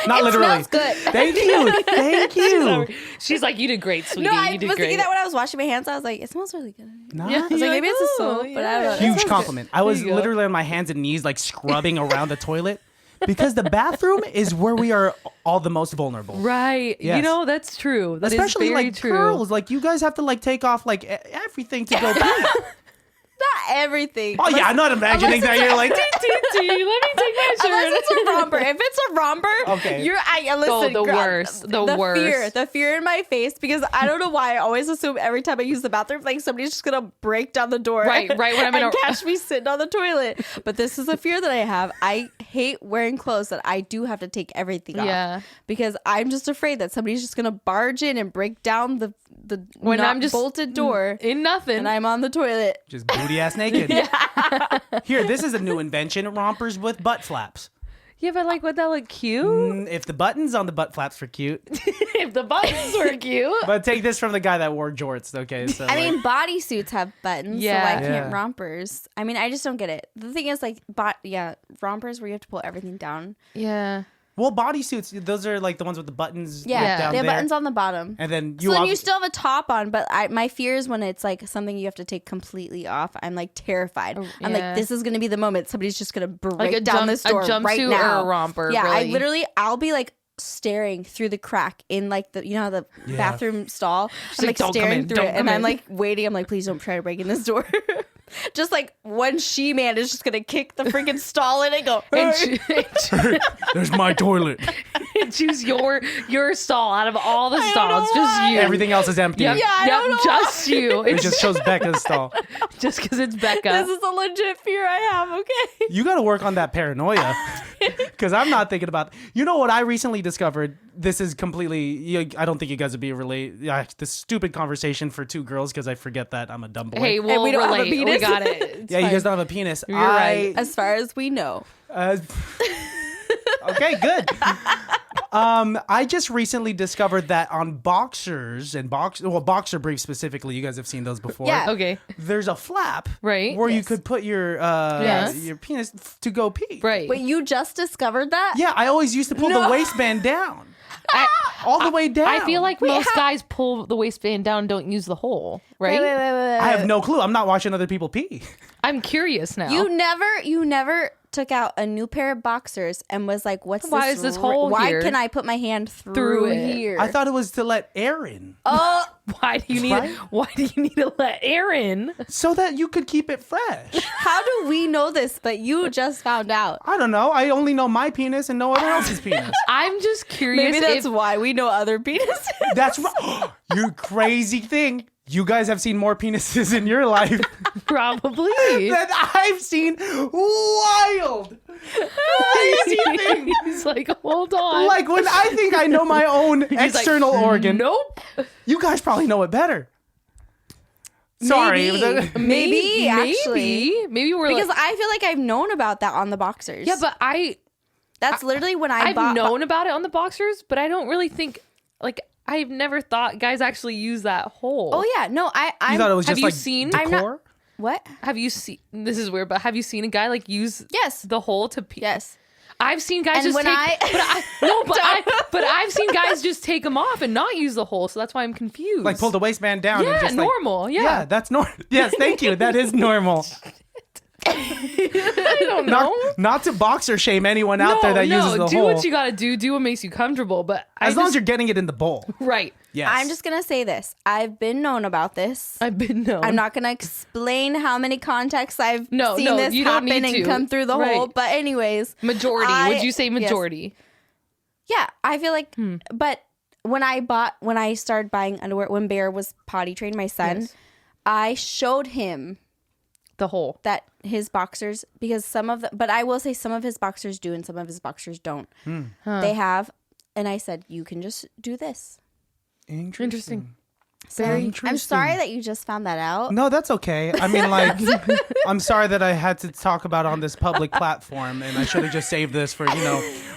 Not literally. Smells good. Thank you. Thank you. She's like, you did great, sweetie. No, I you did was great. thinking that when I was washing my hands. I was like, it smells really good. Nah. Yeah. I was like, maybe it's a soap, but I don't know. It Huge smells compliment. I was There you go. literally on my hands and knees, like scrubbing around the toilet, because the bathroom is where we are all the most vulnerable. Right. Yes. That's true. That Especially is very like true. girls, like you guys have to like take off like everything to go pee. Not everything. Oh yeah, I'm not imagining that you're like. Let me take my shirt. Unless it's a romper. If it's a romper, Okay. listen. the worst. The worst. The fear in my face, because I don't know why I always assume every time I use the bathroom, like somebody's just gonna break down the door, Right when I'm in and a- catch me sitting on the toilet. But this is a fear that I have. I hate wearing clothes that I do have to take everything off, because I'm just afraid that somebody's just gonna barge in and break down the When not I'm just bolted door in nothing. and I'm on the toilet. Just booty ass naked. Here, this is a new invention: rompers with butt flaps. Yeah, but like, would that look cute? If the buttons on the butt flaps were cute, If the buttons were cute. but take this from the guy that wore jorts. Okay, so I mean, bodysuits have buttons, Yeah. so why can't Yeah. rompers? I mean, I just don't get it. The thing is, like, rompers where you have to pull everything down. Yeah. well, bodysuits, those are like the ones with the buttons Yeah, down they have there. buttons on the bottom. And then So then you still have a top on, but my fear is when it's like something you have to take completely off. I'm like terrified. I'm yeah. like, this is gonna be the moment somebody's just gonna break Like down this door a jumpsuit right now. or a romper. Yeah, really. I'll be like staring through the crack in like how the bathroom stall. I'm like, like "Don't come staring in, through don't it, come and I'm in." like waiting. I'm like, please don't try to break in this door. Just like one she-man is just gonna kick the freaking stall in and go, And There's my toilet. choose your stall out of all the stalls. Just you. Everything else is empty. Yep, Yeah, I don't know just you. It It's just shows Becca's stall. just because it's Becca. this is a legit fear I have, okay? You got to work on that paranoia. Because I'm not thinking about. You know what I recently discovered? This is completely. I don't think you guys would be this stupid conversation for two girls because I forget that I'm a dumb boy. Hey, we'll we don't have a relate. We penis. got it. It's yeah, you fine. guys don't have a penis. You're right. As far as we know. Okay, good. I just recently discovered that on boxers and boxer briefs specifically, you guys have seen those before. Yeah. Okay. There's a flap, Right. where you Yes. could put your Yes. your penis to go pee. Right. Wait, you just discovered that? Yeah, I always used to pull the waistband down, all the way down. I feel like Wait, most how- guys pull the waistband down and don't use the hole, right? Wait. I have no clue. I'm not watching other people pee. I'm curious now. You never took out a new pair of boxers and was like, "What's Why is this hole Why here?" can I put my hand through Through it. here?" I thought it was to let air in, Oh, Why do you need? Right? Why do you need to let air in? so that you could keep it fresh. how do we know this? But you just found out. I don't know. I only know my penis and no one else's penis. I'm just curious. Maybe that's if, why we know other penises. That's right. You crazy thing. You guys have seen more penises in your life probably. that I've seen. Wild, crazy thing. He's like, hold on. Like when I think I know my own He's like, external organ. Nope. You guys probably know it better. Sorry. Maybe actually, Maybe we're because like, I feel like I've known about that on the boxers. yeah, but that's literally when I I've bought. known about it on the boxers, but I don't really think like I've never thought guys actually use that hole. Oh yeah, no, You I thought it was Have just you like seen- I'm not- decor? what? Have you seen? This is weird, but have you seen a guy like use Yes. the hole to pee? Yes. I've seen guys And just when take, I- but I've seen guys just take them off and not use the hole, so that's why I'm confused. Like pull the waistband down. yeah, and just like, normal, Yeah, that's normal. Yes, thank you. That is normal. I don't know. Not to boxer shame anyone out there that uses the do hole. what you gotta do what makes you comfortable. But as long as you're getting it in the bowl. right. Yes. I'm just gonna say this. I've been known about this. I've been known. I'm not gonna explain how many contexts I've No, seen no, this you don't happen need and to. come through the Right. hole. But anyways, majority. Would you say yes. majority? Yeah, I feel like. But when I started buying underwear, when Bear was potty trained, my son, Yes. I showed him The hole. that his boxers, because but I will say some of his boxers do and some of his boxers don't. They have, and I said, you can just do this. Interesting. So Very I'm interesting. sorry that you just found that out. No, that's okay. I mean, like, I'm sorry that I had to talk about on this public platform, and I should have just saved this for,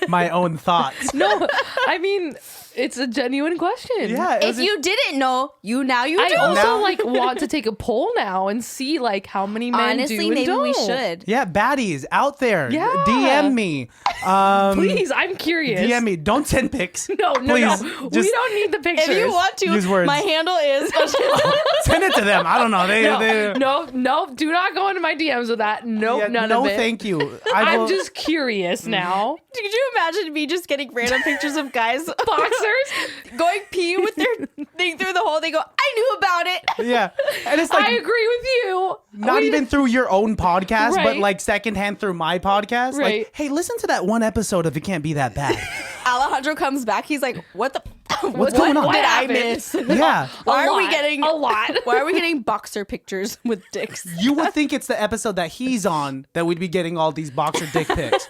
my own thoughts. No, I mean it's a genuine question. Yeah. it If was you didn't know, now you I do. also Now- like want to take a poll now and see like how many men Honestly, do and maybe don't. we should. Yeah, baddies out there. Yeah. DM me. Please, I'm curious. DM me. Don't send pics. No, Please, we just don't need the pictures. If you want to, Use words. my handle is. send it to them. I don't know. No, do not go into my DMs with that. Nope, Yeah, none no, of it. thank you. I'm just curious now. Could you imagine me just getting random pictures of guys Boxers? going pee with their thing through the hole? They go, I knew about it. Yeah, and it's like I agree with you. not even through your own podcast, but Right. like secondhand through my podcast. Right. Like, hey, listen to that one episode of It Can't Be That Bad. Alejandro comes back. He's like, what the? What's going on? What did I happened? miss? Yeah. Why A are we lot. getting A lot? Why are we getting boxer pictures with dicks? You would think it's the episode that he's on that we'd be getting all these boxer dick pics.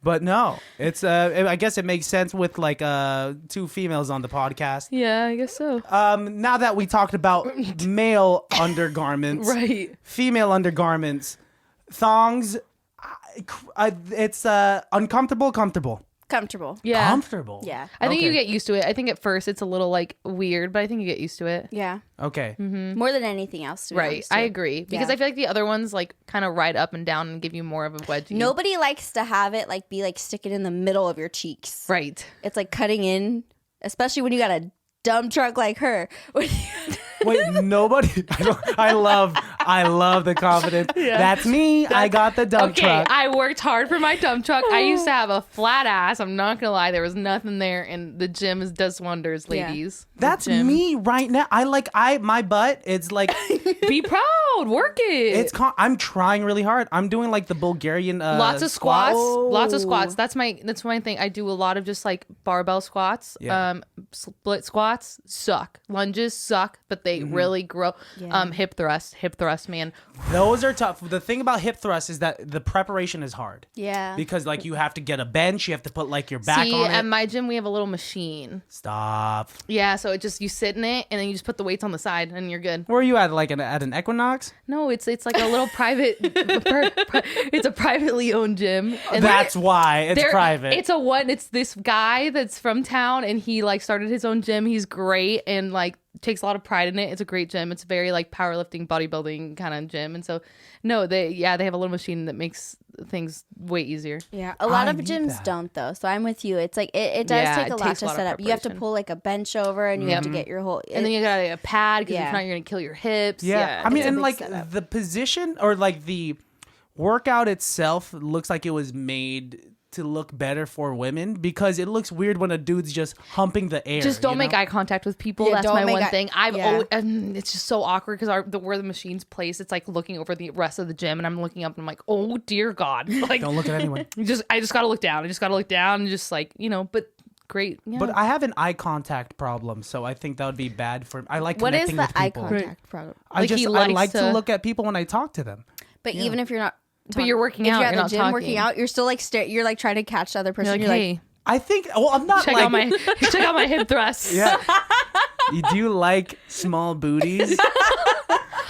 But no, it's I guess it makes sense with like two females on the podcast. Yeah, I guess so. Now that we talked about male undergarments, Right. female undergarments, thongs, it's uncomfortable, comfortable. Comfortable. Yeah. Comfortable. Yeah. I think you Okay. get used to it. I think at first it's a little like weird, but I think you get used to it. Yeah. Okay. More than anything else. To be Right. honest, I too. agree. Because Yeah. I feel like the other ones like kind of ride up and down and give you more of a wedgie. Nobody likes to have it like be like sticking in the middle of your cheeks. Right. It's like cutting in, especially when you got a dump truck like her. Wait, nobody. I I love the confidence. That's me. I got the dump truck. I worked hard for my dump truck. I used to have a flat ass. I'm not gonna lie, there was nothing there, and the gym does wonders, ladies. That's me right now. My butt. It's like be proud, work it. I'm trying really hard. I'm doing like the Bulgarian lots of squats. Oh. Lots of squats. That's my thing. I do a lot of just like barbell squats. Split squats suck. Lunges suck, but they really grow. Hip thrust, man. Those are tough. The thing about hip thrusts is that the preparation is hard. Yeah. Because like you have to get a bench, you have to put like your back on it. At my gym we have a little machine. Stop. Yeah, so you sit in it and then you just put the weights on the side and you're good. Where are you at? Like at an Equinox? No, it's like a little private. It's a privately owned gym. And that's why it's private. It's this guy that's from town and he like started his own gym. He's great and like takes a lot of pride in it. It's a great gym. It's a very like powerlifting, bodybuilding kind of gym. And so they have a little machine that makes things way easier. Yeah, a lot of gyms don't though. So I'm with you. It's like it does take a lot to set up. You have to pull like a bench over and you have to get your whole and then you got a pad because if not you're gonna kill your hips. I mean, and like the position or like the workout itself looks like it was made to look better for women because it looks weird when a dude's just humping the air. Just don't make eye contact with people. Yeah, that's my one thing. And it's just so awkward because where the machine's placed, it's like looking over the rest of the gym, and I'm looking up and I'm like, oh dear God, like don't look at anyone. I just gotta look down. And just like but. Great, yeah. But I have an eye contact problem, so I think that would be bad for. I like connecting with people. What is the eye contact problem? I like to look at people when I talk to them. But even if you're not. But you're working out. If you're at the the gym talking. working out, you're still like you're like trying to catch the other person. You're like, hey, I think. Well, I'm not check out my hip thrusts. Yeah. Do you like small booties?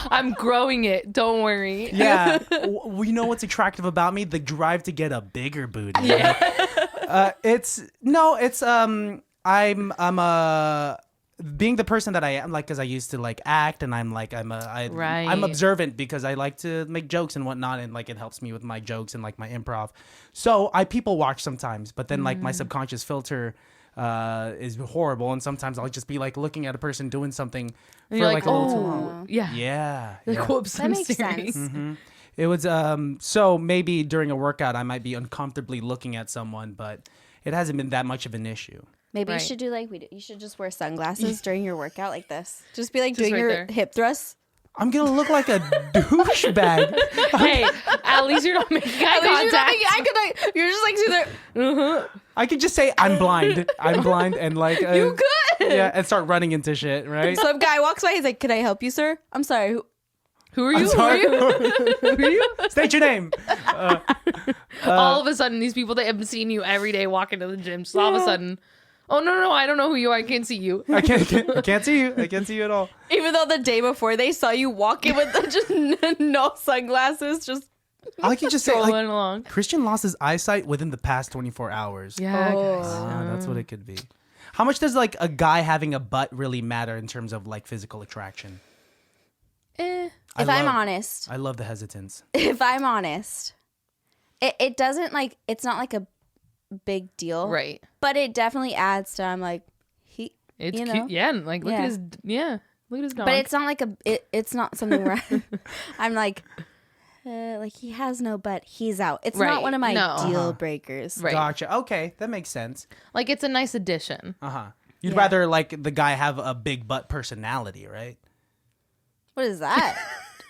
I'm growing it. Don't worry. Yeah. You know what's attractive about me? The drive to get a bigger booty. I'm being the person that I am, like, because I used to like act, and I'm observant because I like to make jokes and whatnot, and like it helps me with my jokes and like my improv. So I people watch sometimes, but then like my subconscious filter is horrible, and sometimes I'll just be like looking at a person doing something for like a little too long. Yeah. Like, whoops, that makes sense. Mm-hmm. It was so maybe during a workout I might be uncomfortably looking at someone, but it hasn't been that much of an issue. Maybe you should do like we do. You should just wear sunglasses during your workout like this. Just be like doing your hip thrusts. I'm gonna look like a douchebag. Hey, at least you're not making eye contact. You're just like sitting I could just say I'm blind. I'm blind and like you could. Yeah, and start running into shit, right? Some guy walks by. He's like, "Can I help you, sir? I'm sorry. Who are you? Who are you? State your name." All of a sudden, these people that have seen you every day walk into the gym, so all of a sudden, oh no, I don't know who you are. I can't see you. I can't see you. I can't see you at all. Even though the day before they saw you walking with just no sunglasses, just. I like you just say like, along. Christian lost his eyesight within the past 24 hours. Yeah, that's what it could be. How much does like a guy having a butt really matter in terms of like physical attraction? I'm honest. I love the hesitance. If I'm honest, it doesn't like, it's not like a big deal. Right. But it definitely adds to, I'm like, it's cute. Yeah. And like, look at his dog. But it's not like it's not something where I'm like he has no butt, he's out. It's not one of my deal breakers. Right. Gotcha. Okay. That makes sense. Like, it's a nice addition. You'd rather like the guy have a big butt personality, right? What is that?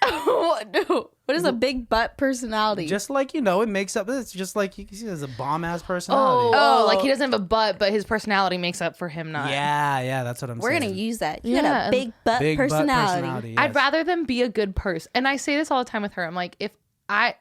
What is a big butt personality? Just like, it makes up. It's just like he has a bomb ass personality. Oh, like he doesn't have a butt, but his personality makes up for him not. Yeah, that's what I'm saying. We're gonna use that. You got a big butt personality. Yes. I'd rather them be a good person, and I say this all the time with her. I'm like, if I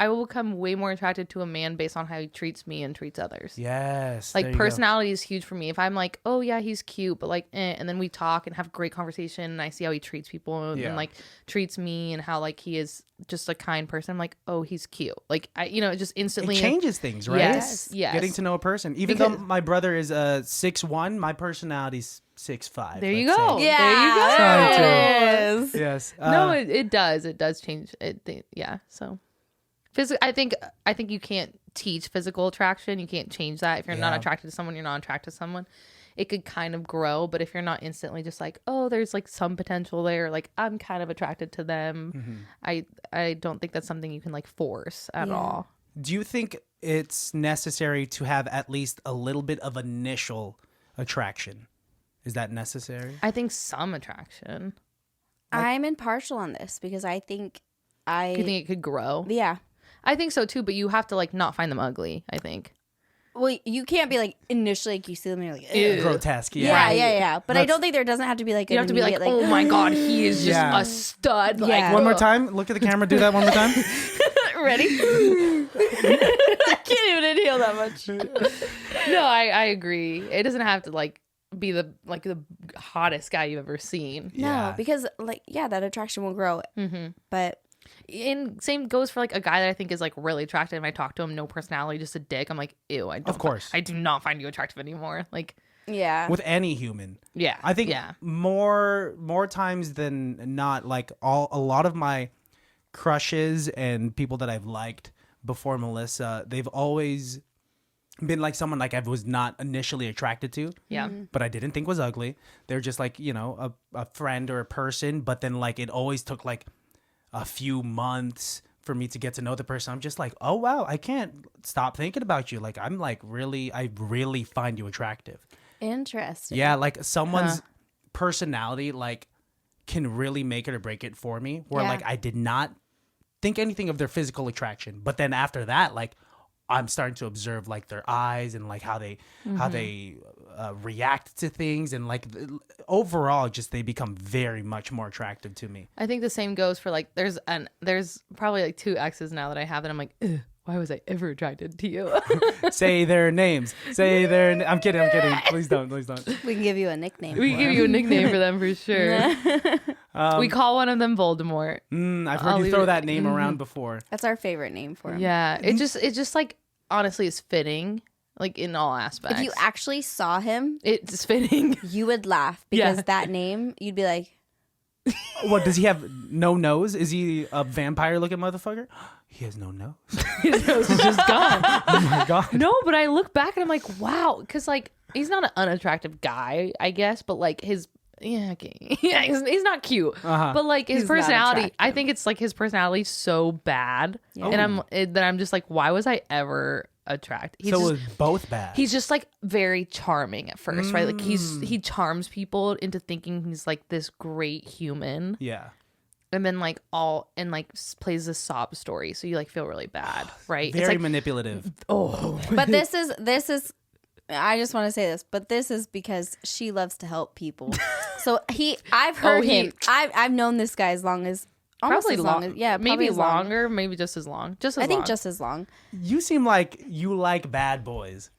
will become way more attracted to a man based on how he treats me and treats others. Yes. Like, personality is huge for me. If I'm like, oh yeah, he's cute, but like, and then we talk and have great conversation, and I see how he treats people and like treats me, and how like he is just a kind person. I'm like, oh, he's cute. Like, it just instantly it changes things, right? Yes. Getting to know a person. Even though my brother is 6'1", my personality's 6'5". There you go. Yeah. There you go. Yes. No, it does. It does change. Yeah. So, I think you can't teach physical attraction. You can't change that. If you're not attracted to someone, you're not attracted to someone. it could kind of grow. But if you're not instantly just like, oh, there's like some potential there, like I'm kind of attracted to them, I don't think that's something you can like force at all. Do you think it's necessary to have at least a little bit of initial attraction? Is that necessary? I think some attraction. I'm impartial on this because I think Do you think it could grow? Yeah. I think so too, but you have to like not find them ugly, I think. Well, you can't be like initially like you see them and you're like, Ew. Grotesque, yeah. But I don't think there doesn't have to be like You have to be like, oh my god, he is just a stud. Yeah. Like, One more time. Look at the camera. Do that one more time. ready? I can't even inhale that much. No, I agree. It doesn't have to like be the hottest guy you've ever seen. No, because like that attraction will grow. But And same goes for like a guy that I think is like really attractive. And I talk to him, no personality, just a dick. I'm like, ew. Of course. I do not find you attractive anymore. Like, yeah, with any human. yeah, I think more times than not, like a lot of my crushes and people that I've liked before Melissa, they've always been like someone like I was not initially attracted to. Yeah. But I didn't think was ugly. They're just like, you know, a friend or a person. But then like it always took like a few months for me to get to know the person. I'm just like, oh wow, I can't stop thinking about you. Like I'm like I really find you attractive. interesting. Yeah, like someone's personality like can really make it or break it for me. Where like I did not think anything of their physical attraction, but then after that, like I'm starting to observe like their eyes and like how they react to things, and like overall, just they become very much more attractive to me. I think the same goes for like there's probably like 2 exes now that I have, and I'm like, ugh, why was I ever attracted to you? Say their names. Say their. I'm kidding. Please don't. We can give you a nickname. We can give you a nickname for them for sure. We call one of them Voldemort. I've heard you throw that name around before. That's our favorite name for him. Yeah, it just like honestly is fitting, like in all aspects. If you actually saw him, it's fitting. you would laugh because that name, you'd be like, What, does he have no nose? Is he a vampire looking motherfucker? He has no nose. His nose is just gone. Oh my god. No, but I look back and I'm like, wow, because like he's not an unattractive guy, I guess, but like his he's not cute, but like his He's not personality, attractive. I think it's like his personality's so bad, and I'm just like, why was I ever attracted? So it was both bad. He's just like very charming at first, right? Like he charms people into thinking he's like this great human, Yeah. and then like plays a sob story, so you like feel really bad, right? Very it's like, manipulative. but this is. I just want to say this, but this is because she loves to help people. So I've heard him. I've known this guy as long as almost probably as long as maybe probably as long. longer, maybe just as long. I think just as long. You seem like you like bad boys.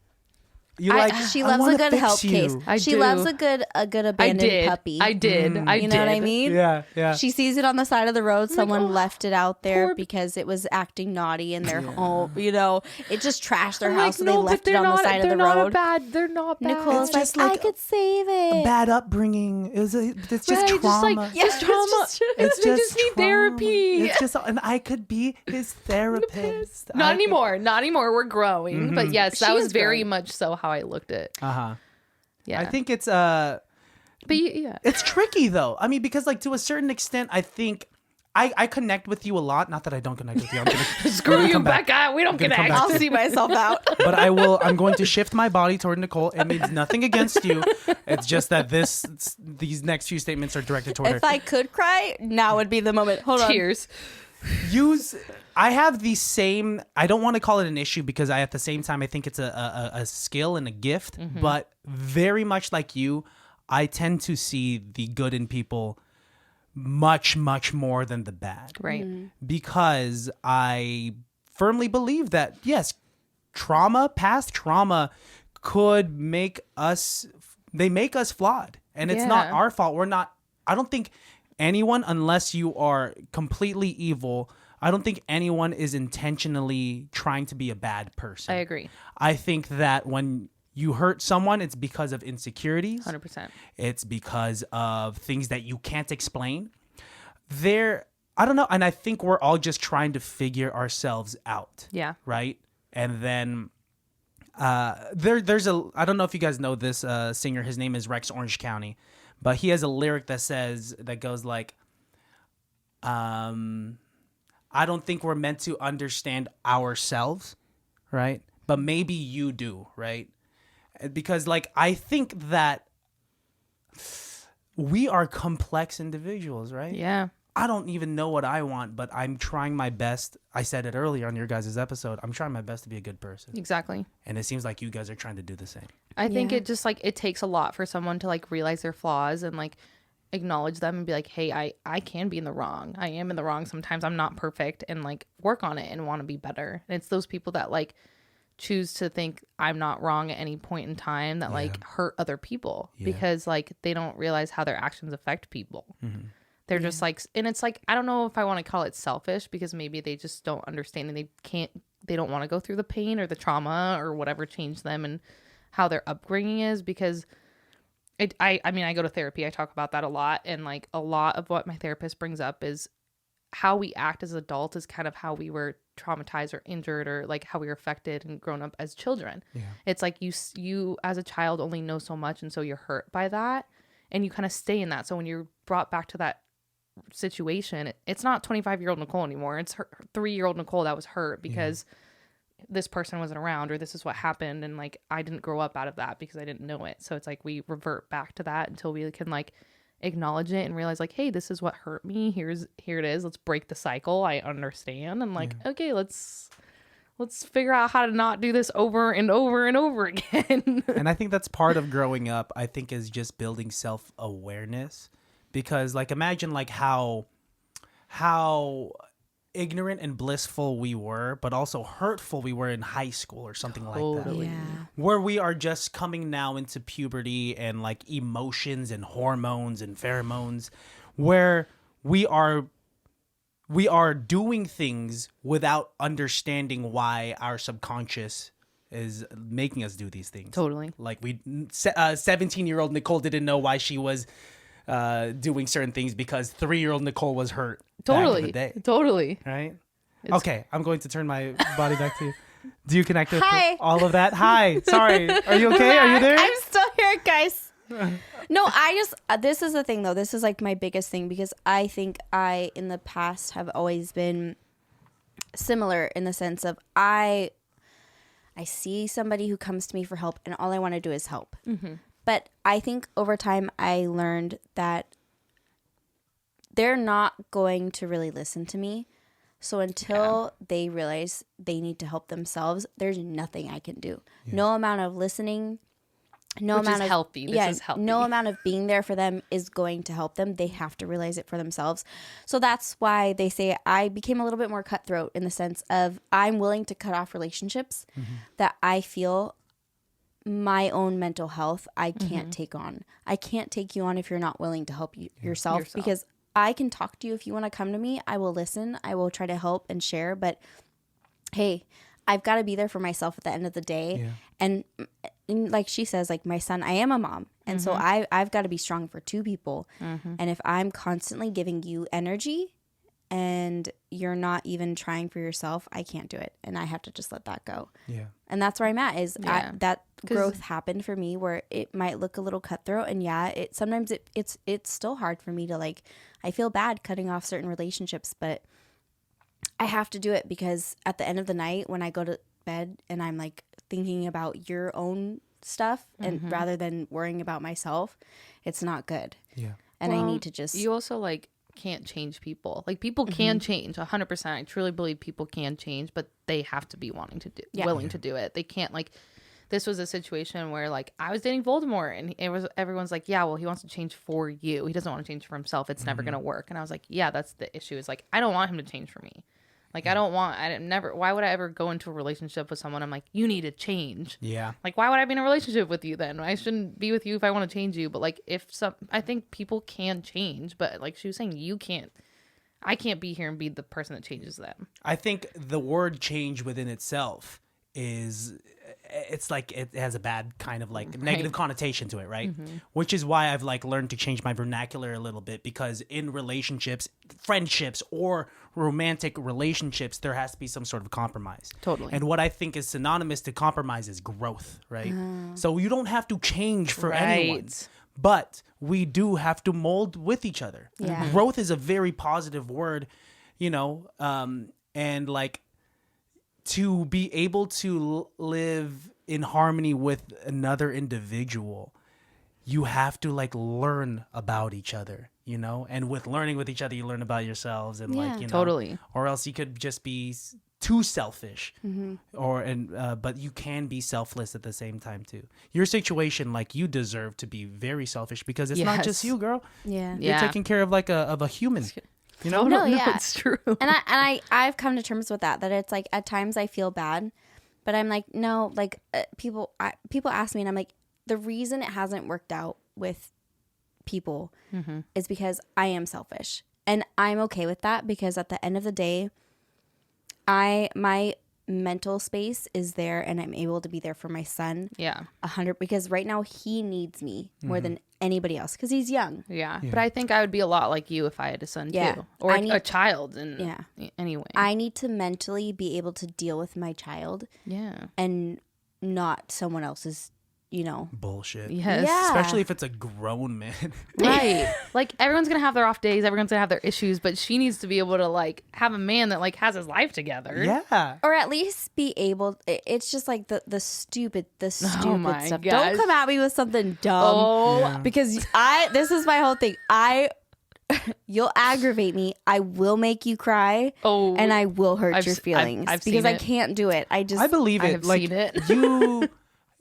You She I loves a wanna good fix help you. case. She do. loves a good abandoned puppy. I did. You know what I mean? Yeah. She sees it on the side of the road. Someone left it out there poor- because it was acting naughty in their home. You know, it just trashed their I'm house, like, so they no, left but it on the they're side of the not road. They're not bad. Nicole's It's just like, like I could save it. Bad upbringing. It's just Right, trauma. just trauma. They just need therapy. It's just, and I could be his therapist. Not anymore. We're growing. But yes, that She was is very growing. much so how I looked at. Yeah. I think it's But yeah. it's tricky though. I mean, because like to a certain extent, I think I connect with you a lot. Not that I don't connect with you. I'm gonna Screw you, come back. Becca. We don't gonna come connect. back. I'll see myself out. But I'm going to shift my body toward Nicole. It means nothing against you. It's just that these next few statements are directed toward her. If I could cry, now would be the moment. Hold on. Tears. I have the same, I don't want to call it an issue because at the same time I think it's a skill and a gift, but very much like you, I tend to see the good in people much more than the bad. Right. Because I firmly believe that yes, past trauma could make us flawed, and it's not our fault. I don't think anyone, unless you are completely evil, I don't think anyone is intentionally trying to be a bad person. I agree. I think that when you hurt someone, it's because of insecurities. 100%. It's because of things that you can't explain. I don't know. And I think we're all just trying to figure ourselves out. Yeah. Right? And then there's a, I don't know if you guys know this singer. His name is Rex Orange County, but he has a lyric that goes like, I don't think we're meant to understand ourselves, right? But maybe you do, right? Because like I think that we are complex individuals, right? Yeah. I don't even know what I want, but I'm trying my best. I said it earlier on your guys' episode. I'm trying my best to be a good person. Exactly. And it seems like you guys are trying to do the same. I think it just like it takes a lot for someone to like realize their flaws and like acknowledge them and be like, hey, I can be in the wrong. I am in the wrong. Sometimes I'm not perfect, and like work on it and want to be better. And it's those people that like choose to think I'm not wrong at any point in time that like hurt other people because like they don't realize how their actions affect people. Mm-hmm. They're just like, and it's like, I don't know if I want to call it selfish because maybe they just don't understand and they don't want to go through the pain or the trauma or whatever changed them and how their upbringing is, because I mean, I go to therapy. I talk about that a lot. And like a lot of what my therapist brings up is how we act as adults is kind of how we were traumatized or injured, or like how we were affected and grown up as children. Yeah. It's like you as a child only know so much. And so you're hurt by that and you kind of stay in that. So when you're brought back to that situation, it's not 25-year-old Nicole anymore. It's her 3-year-old Nicole that was hurt because this person wasn't around, or this is what happened, and like I didn't grow up out of that because I didn't know it. So it's like we revert back to that until we can like acknowledge it and realize like, hey, this is what hurt me. Here it is. Let's break the cycle. I understand. And like, okay, let's figure out how to not do this over and over and over again. And I think that's part of growing up, I think, is just building self-awareness. Because like imagine like how ignorant and blissful we were, but also hurtful we were in high school or something like that. Yeah. Where we are just coming now into puberty and like emotions and hormones and pheromones, where we are doing things without understanding why our subconscious is making us do these things. Totally. Like 17-year-old Nicole didn't know why she was doing certain things because 3-year-old Nicole was hurt. Totally. Back in the day, Totally. right? Okay, I'm going to turn my body back to you. Do you connect with Hi. all of that? Hi. Sorry. Are you okay? Are you there? I'm still here, guys. No, I just this is the thing though. This is like my biggest thing because I think I in the past have always been similar in the sense of I see somebody who comes to me for help and all I want to do is help. Mm-hmm. But I think over time I learned that they're not going to really listen to me. So until they realize they need to help themselves, there's nothing I can do. Yeah. No amount of listening, no Which amount is of healthy. This is healthy. No amount of being there for them is going to help them. They have to realize it for themselves. So that's why they say I became a little bit more cutthroat in the sense of I'm willing to cut off relationships that I feel my own mental health I can't take on. I can't take you on if you're not willing to help yourself because I can talk to you if you want to come to me. I will listen. I will try to help and share. But hey, I've got to be there for myself at the end of the day. Yeah. And like she says, like my son, I am a mom. And so I've got to be strong for 2 people. And if I'm constantly giving you energy and you're not even trying for yourself, I can't do it. And I have to just let that go. Yeah. And that's where I'm at is that growth happened for me where it might look a little cutthroat. And sometimes it's still hard for me to like, I feel bad cutting off certain relationships, but I have to do it because at the end of the night when I go to bed and I'm like thinking about your own stuff and rather than worrying about myself, it's not good. Yeah. And I need to just... You also like can't change people. Like people can change 100%. I truly believe people can change, but they have to be willing to do it. They can't like... This was a situation where like I was dating Voldemort and everyone's like, yeah, well, he wants to change for you. He doesn't want to change for himself. It's never going to work. And I was like, yeah, that's the issue. Is like, I don't want him to change for me. Like, why would I ever go into a relationship with someone? I'm like, you need to change. Yeah. Like, why would I be in a relationship with you then? I shouldn't be with you if I want to change you. But like, I think people can change, but like she was saying, you can't. I can't be here and be the person that changes them. I think the word change within itself it's like it has a bad kind of like negative connotation to it, right? Which is why I've like learned to change my vernacular a little bit, because in relationships, friendships, or romantic relationships, there has to be some sort of compromise. Totally. And what I think is synonymous to compromise is growth, right? So you don't have to change for anyone, but we do have to mold with each other. Yeah. Growth is a very positive word, you know, and like, to be able to live in harmony with another individual, you have to like learn about each other, you know? And with learning with each other, you learn about yourselves and like, you know, totally. or else you could just be too selfish but you can be selfless at the same time too. Your situation, like, you deserve to be very selfish because it's not just you, girl. Yeah. You're taking care of like a human. You know? No, it's true. And I've come to terms with that it's like at times I feel bad, but I'm like, no, like people ask me and I'm like, the reason it hasn't worked out with people is because I am selfish, and I'm okay with that, because at the end of the day, my mental space is there and I'm able to be there for my son. 100, because right now he needs me more than anybody else because he's young. Yeah. But I think I would be a lot like you if I had a son too, or a child. And anyway, I need to mentally be able to deal with my child. And not someone else's, you know, bullshit. Yes. Yeah. Especially if it's a grown man. Right. Like, everyone's gonna have their off days, everyone's gonna have their issues, but she needs to be able to like have a man that like has his life together. Yeah. Or at least be able. It's just like the stupid stuff. my Don't gosh. come at me with something dumb. Because this is my whole thing. You'll aggravate me. I will make you cry. And I will hurt your feelings I've because seen I it. can't do it. I believe it. I have like seen it.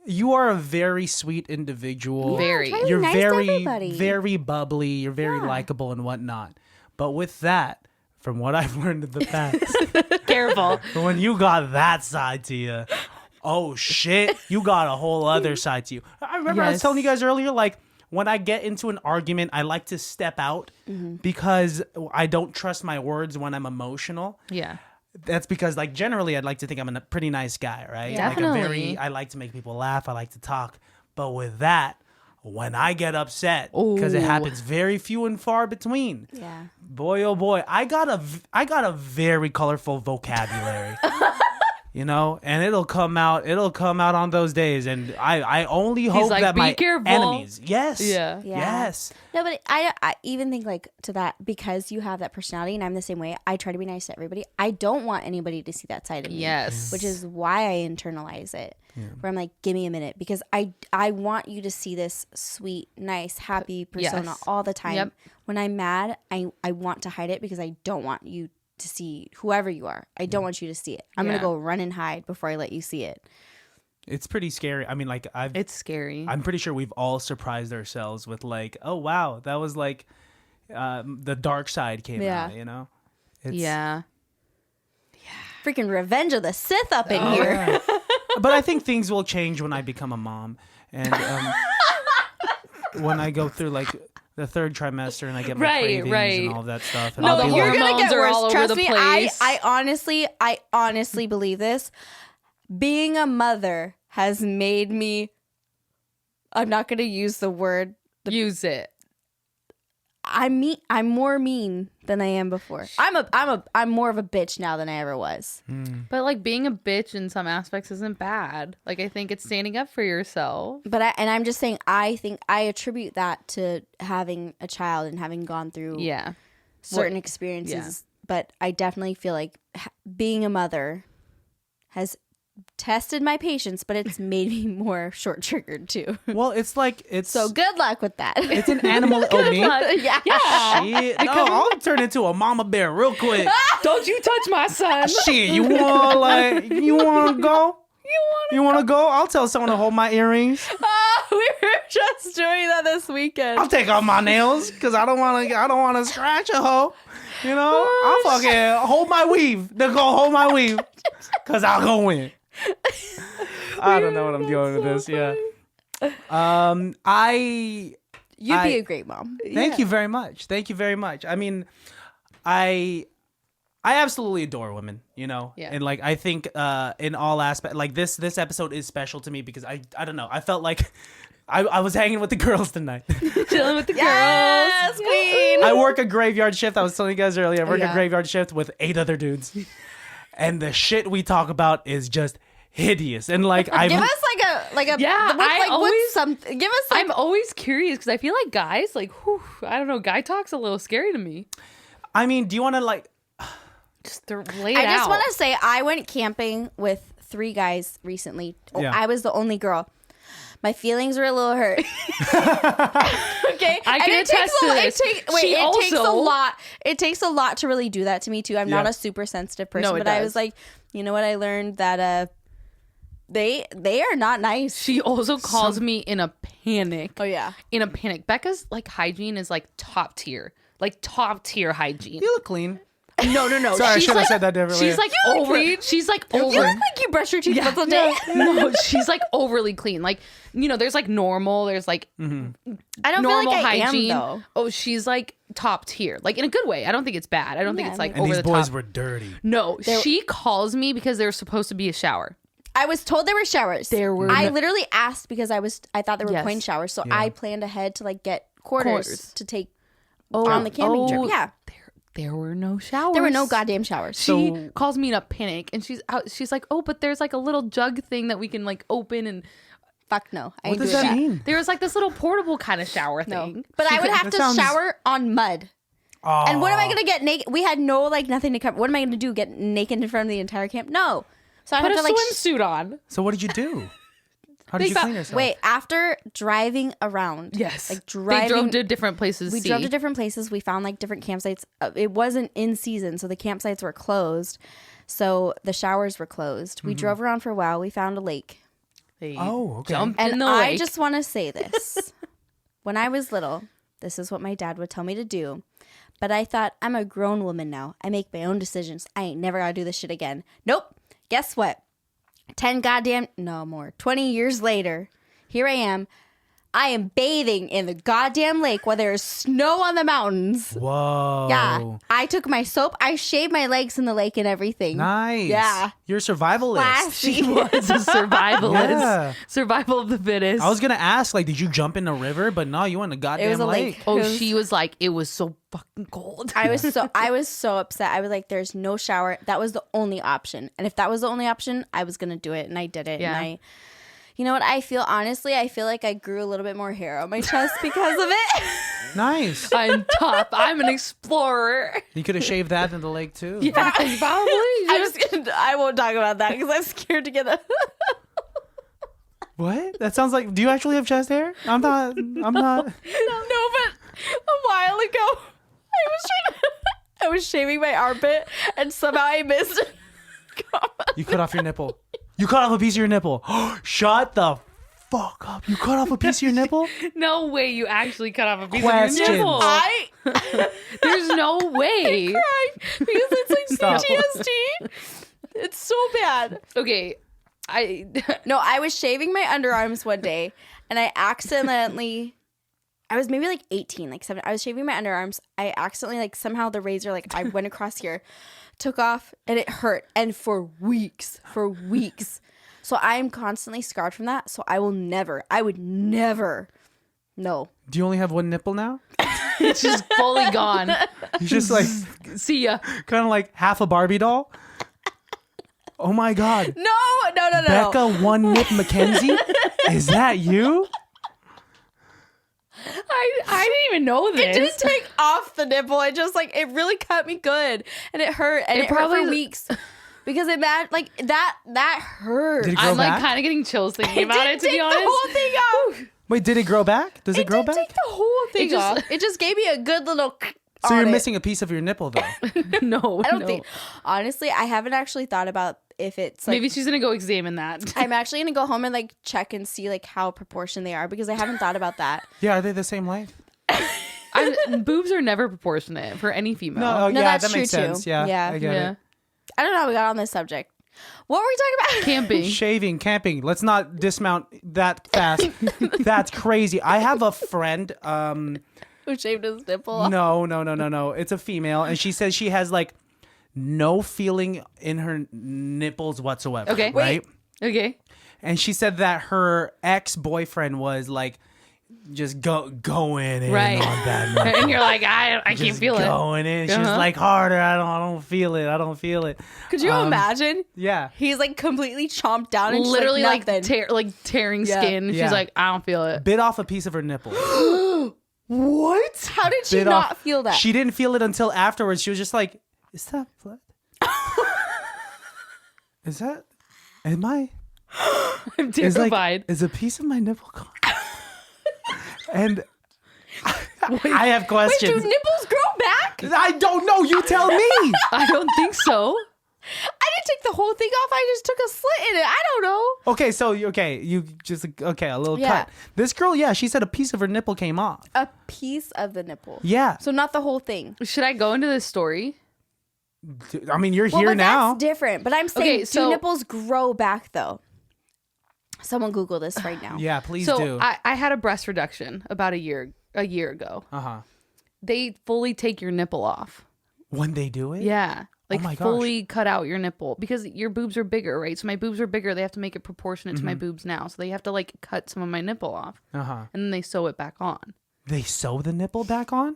you are a very sweet individual. Very. try to be You're nice to very, everybody. very bubbly. You're very likable and whatnot. But with that, from what I've learned in the past, Careful. when you got that side to you, oh shit, you got a whole other side to you. I remember I was telling you guys earlier, like, when I get into an argument, I like to step out because I don't trust my words when I'm emotional. Yeah. That's because, like, generally I'd like to think I'm a pretty nice guy, right? Definitely. I like to make people laugh. I like to talk. But with that, when I get upset, because it happens very few and far between. Yeah. Boy, oh boy, I got a very colorful vocabulary. You know, and it'll come out on those days, and I only hope like, that "Be my careful." enemies, yes, Yeah. yes, No, but I even think like to that, because you have that personality and I'm the same way. I try to be nice to everybody. I don't want anybody to see that side of me. Yes. Which is why I internalize it. Where I'm like, give me a minute, because I want you to see this sweet, nice, happy persona Yes. all the time. Yep. When I'm mad, I want to hide it because I don't want you to see whoever you are. I don't want you to see it. I'm gonna go run and hide before I let you see it. It's pretty scary. I mean, like, It's scary. I'm pretty sure we've all surprised ourselves with, like, oh wow, that was like the dark side came out, you know? It's, Freaking Revenge of the Sith up in here. yeah. But I think things will change when I become a mom, and when I go through like the third trimester and I get my cravings and all of that stuff. And No, I'll be You're like, gonna hormones get are worse. all over Trust the me. place. I honestly believe this. Being a mother has made me. I'm not gonna use the word. Use it. I'm more mean than I am before. I'm more of a bitch now than I ever was. But like, being a bitch in some aspects isn't bad. Like, I think it's standing up for yourself. But I'm just saying, I think I attribute that to having a child and having gone through certain experiences. But I definitely feel like being a mother has tested my patience, but it's made me more short triggered too. well, it's like So good luck with that. it's an animal. Oh, me? yeah. Shit. No, I'll turn into a mama bear real quick. Don't you touch my son. Shit, you want to go? You want to go? I'll tell someone to hold my earrings. We were just doing that this weekend. I'll take off my nails because I don't want to scratch a hoe. You know, I'll fucking hold my weave. Nicole, hold my weave because I'll go win. I don't know what I'm doing with this. Yeah. You'd be a great mom. Thank you very much. Thank you very much. I mean, I I absolutely adore women, you know? Yeah. And like, I think in all aspects, like this episode is special to me because I don't know. I felt like I was hanging with the girls tonight. Chilling with the Yes, girls. queen. I work a graveyard shift. I was telling you guys earlier, I work a Yeah. graveyard shift with 8 other dudes. And the shit we talk about is just hideous. And like, Give us like a Yeah, give us like I'm always curious because I feel like guys, like, whew, I don't know, guy talk's a little scary to me. I mean, do you want to like... Just lay it I just out. want to say I went camping with 3 guys recently. Yeah. I was the only girl. My feelings were a little hurt. Okay, I can attest to this. It takes a lot. It takes a lot to really do that to me too. I'm not Yeah. a super sensitive person, No, it but I does. was like, you know what? I learned that they are not nice. She also calls me in a panic. Oh yeah. In a panic. Becca's like hygiene is like top tier. Like top tier hygiene. You look clean. No. Sorry, I She's should have like, said that differently. she's like look over. clean. She's like You over. look like you brush your teeth once a day. No, she's like overly clean. Like, you know, there's like normal. There's like I don't normal feel like hygiene. I am though. Oh, she's like top tier. Like in a good way. I don't think it's bad. I don't think Yeah, it's like and over these the boys top. were dirty. No, she calls me because there's supposed to be a shower. I was told there were showers. There were I no- literally asked because I thought there were Yes. coin showers, so Yeah. I planned ahead to like get quarters Quarters. to take on the camping trip. Yeah, There were no showers. there were no goddamn showers. She calls me in a panic and she's out. She's like, oh, but there's like a little jug thing that we can like open and Fuck no. I What ain't does doing that mean? there was like this little portable kind of shower No. thing. But I would have that to sounds- shower on mud. Oh. And what am I going to get naked? We had no like nothing to cover. What am I going to do? Get naked in front of the entire camp? No. So I Put had a to like swimsuit on. So what did you do? How did you clean yourself? wait, after driving around. Yes. Like They driving drove to different places. we drove to different places. We found like different campsites. It wasn't in season, so the campsites were closed. So the showers were closed. We drove around for a while. We found a lake. Oh, okay. Jumped in And the I lake. just want to say this. When I was little, this is what my dad would tell me to do. But I thought, I'm a grown woman now. I make my own decisions. I ain't never got to do this shit again. Nope. Guess what? 20 years later, here I am. I am bathing in the goddamn lake while there's snow on the mountains. Whoa. Yeah. I took my soap. I shaved my legs in the lake and everything. Nice. Yeah. You're a survivalist. Classy. She was a survivalist. Yeah. Survival of the fittest. I was gonna ask, like, did you jump in a river? But no, you went in a goddamn It was a lake. Oh, It was- she was like, it was so fucking cold. I was so upset. I was like, there's no shower. That was the only option. And if that was the only option, I was gonna do it, and I did it. Yeah. And you know what? I feel like I grew a little bit more hair on my chest because of it. Nice. I'm tough. I'm an explorer. You could have shaved that in the lake too. Yeah, probably. I won't talk about that because I'm scared to get a. What? That sounds like. Do you actually have chest hair? I'm not. No, but a while ago, I was shaving my armpit, and somehow I missed. You cut off your nipple. You cut off a piece of your nipple. Shut the fuck up. You cut off a piece of your nipple? No way you actually cut off a piece Questions. of your nipple. I There's no way. cried because it's like Stop. PTSD. It's so bad. Okay, No, I was shaving my underarms one day, and I was maybe like 18, like 7. I was shaving my underarms. I accidentally, like, somehow the razor, like, I went across here, took off, and it hurt. And for weeks. So I am constantly scarred from that. So I would never, no. Do you only have one nipple now? it's just fully gone. You just like See ya. kind of like half a Barbie doll. Oh my god. No. Becka McKenzie? Is that you? I didn't even know this. It didn't take off the nipple. It just, like, it really cut me good. And it hurt. And it hurt probably- for weeks. Because that hurt. Did it grow I'm like back? kind of getting chills thinking about it, to be Take honest. the whole thing off. Wait, did it grow back? Does it grow didn't back? take the whole thing just- off. It just gave me a good little. So you're on it. missing a piece of your nipple though. No, I don't no. think. Honestly, I haven't actually thought about if it's like. Maybe she's gonna go examine that. I'm actually gonna go home and like check and see like how proportioned they are because I haven't thought about that. Yeah, are they the same length? Boobs are never proportionate for any female. No, No, yeah, that's that makes true, sense. too. Yeah, Yeah. I get yeah. it. I don't know how we got on this subject. What were we talking about? Camping. Shaving, camping. Let's not dismount that fast. That's crazy. I have a friend. Who shaved his nipple? No. It's a female, and she says she has like no feeling in her nipples whatsoever. Okay. Right? Okay. And she said that her ex-boyfriend was like just going in Right. on that nipple. And you're like, I can't feel it. Going in. She's Uh-huh. like, harder. I don't feel it. I don't feel it. Could you imagine? Yeah. He's like completely chomped down and Literally she's like, tearing Yeah. skin. She's Yeah. like, I don't feel it. Bit off a piece of her nipple. what? How did she Bit not off. feel that? She didn't feel it until afterwards. She was just like, is that blood? Is that? Am I? I'm Is terrified. is a piece of my nipple gone? And I have questions. Wait, do nipples grow back? I don't know. You tell me. I don't think so. I didn't take the whole thing off. I just took a slit in it. I don't know. Okay, you just a little Yeah. cut. This girl, yeah, she said a piece of her nipple came off. A piece of the nipple. Yeah. So not the whole thing. Should I go into this story? I mean, you're Well, here but now. that's different. But I'm saying, Okay, so- do nipples grow back though? Someone Google this right now. Yeah, please So do. I had a breast reduction about a year ago. Uh-huh. They fully take your nipple off. When they do it? Yeah. Like my gosh. fully cut out your nipple because your boobs are bigger, right? So my boobs are bigger. They have to make it proportionate to my boobs now. So they have to like cut some of my nipple off Uh-huh. and then they sew it back on. They sew the nipple back on?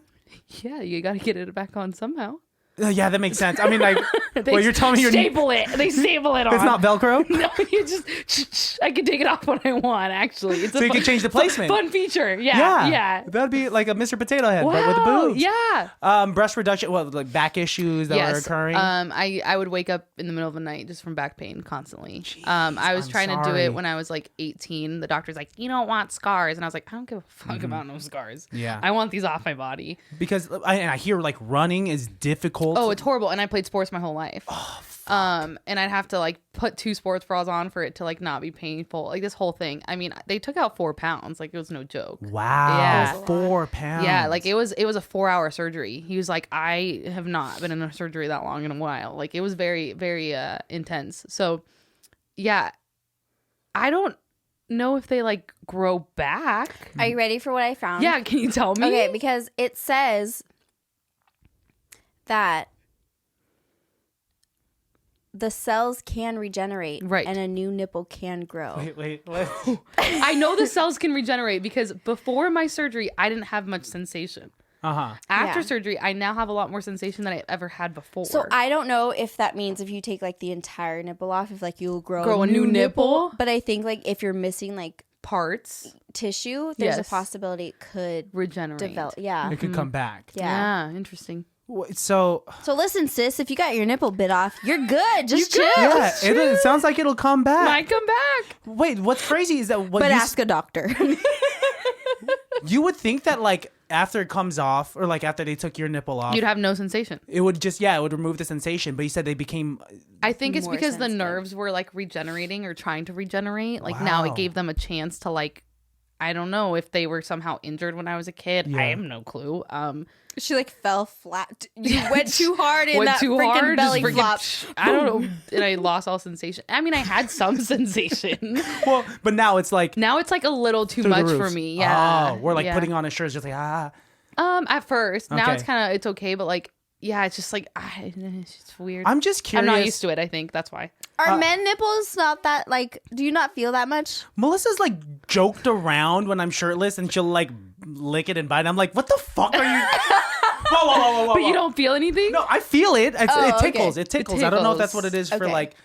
Yeah, you got to get it back on somehow. Yeah, that makes sense. I mean, like, They well, you're telling me you're... staple it. They staple it on. It's not Velcro? No, you just. I can take it off when I want. Actually, it's So you can change the placement. Fun feature. Yeah. That'd be like a Mr. Potato Head, but with the Wow, boobs. yeah. Breast reduction, what, like back issues that are occurring? I would wake up in the middle of the night just from back pain constantly. I was I'm trying to do sorry. it when I was like 18. The doctor's like, you don't want scars, and I was like, I don't give a fuck about no scars. Yeah. I want these off my body. Because I hear like running is difficult. Oh, it's horrible. And I played sports my whole life. Oh, And I'd have to like put 2 sports bras on for it to like not be painful. Like this whole thing. I mean, they took out 4 pounds. Like it was no joke. Wow. Yeah. 4 pounds. Yeah, like it was a 4-hour surgery. He was like, I have not been in a surgery that long in a while. Like it was very, very intense. So yeah, I don't know if they like grow back. Are you ready for what I found? Yeah, can you tell me? Okay, because it says that the cells can regenerate, Right. and a new nipple can grow. Wait. Let's... I know the cells can regenerate because before my surgery, I didn't have much sensation. Uh-huh. After Yeah. surgery, I now have a lot more sensation than I ever had before. So I don't know if that means if you take like the entire nipple off, if like you'll grow a new nipple? But I think like if you're missing like parts tissue, there's Yes. a possibility it could regenerate. develop. Yeah. It could come back. Yeah. Yeah, interesting. So, So listen, sis, if you got your nipple bit off, you're good. Just chill. yeah, it sounds like it'll come back. Might come back. Wait, what's crazy is that what But you, ask a doctor. you would think that like after it comes off or like after they took your nipple off, You'd have no sensation. it would just, it would remove the sensation. But you said they became, I think it's More because the sensitive. nerves were like regenerating or trying to regenerate. Like now Wow. it gave them a chance to like, I don't know if they were somehow injured when I was a kid. Yeah. I have no clue. She like fell flat. You went too hard in Went that too freaking hard, belly just flop. I don't know. And I lost all sensation. I mean, I had some sensation. well, but now it's like Now it's like a little too through the much for roof. me. Yeah. Oh, we're like Yeah. putting on a shirt, just like, At first. Now Okay. it's kind of, it's okay. But like, yeah, it's just like, it's just weird. I'm just I'm curious. not used to it, I think. That's why. Are men nipples not that like? Do you not feel that much? Melissa's like joked around when I'm shirtless and she'll like lick it and bite it. I'm like, what the fuck are you? Whoa. But you don't feel anything? No, I feel it. It Oh, tickles. okay. It tickles. I don't know if that's what it is for Okay. like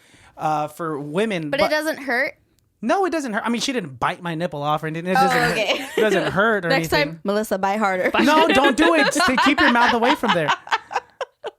for women. But it doesn't hurt. No, it doesn't hurt. I mean, she didn't bite my nipple off or anything. It doesn't. okay. It doesn't hurt or Next anything. time, Melissa, bite harder. No, don't do it. Just keep your mouth away from there.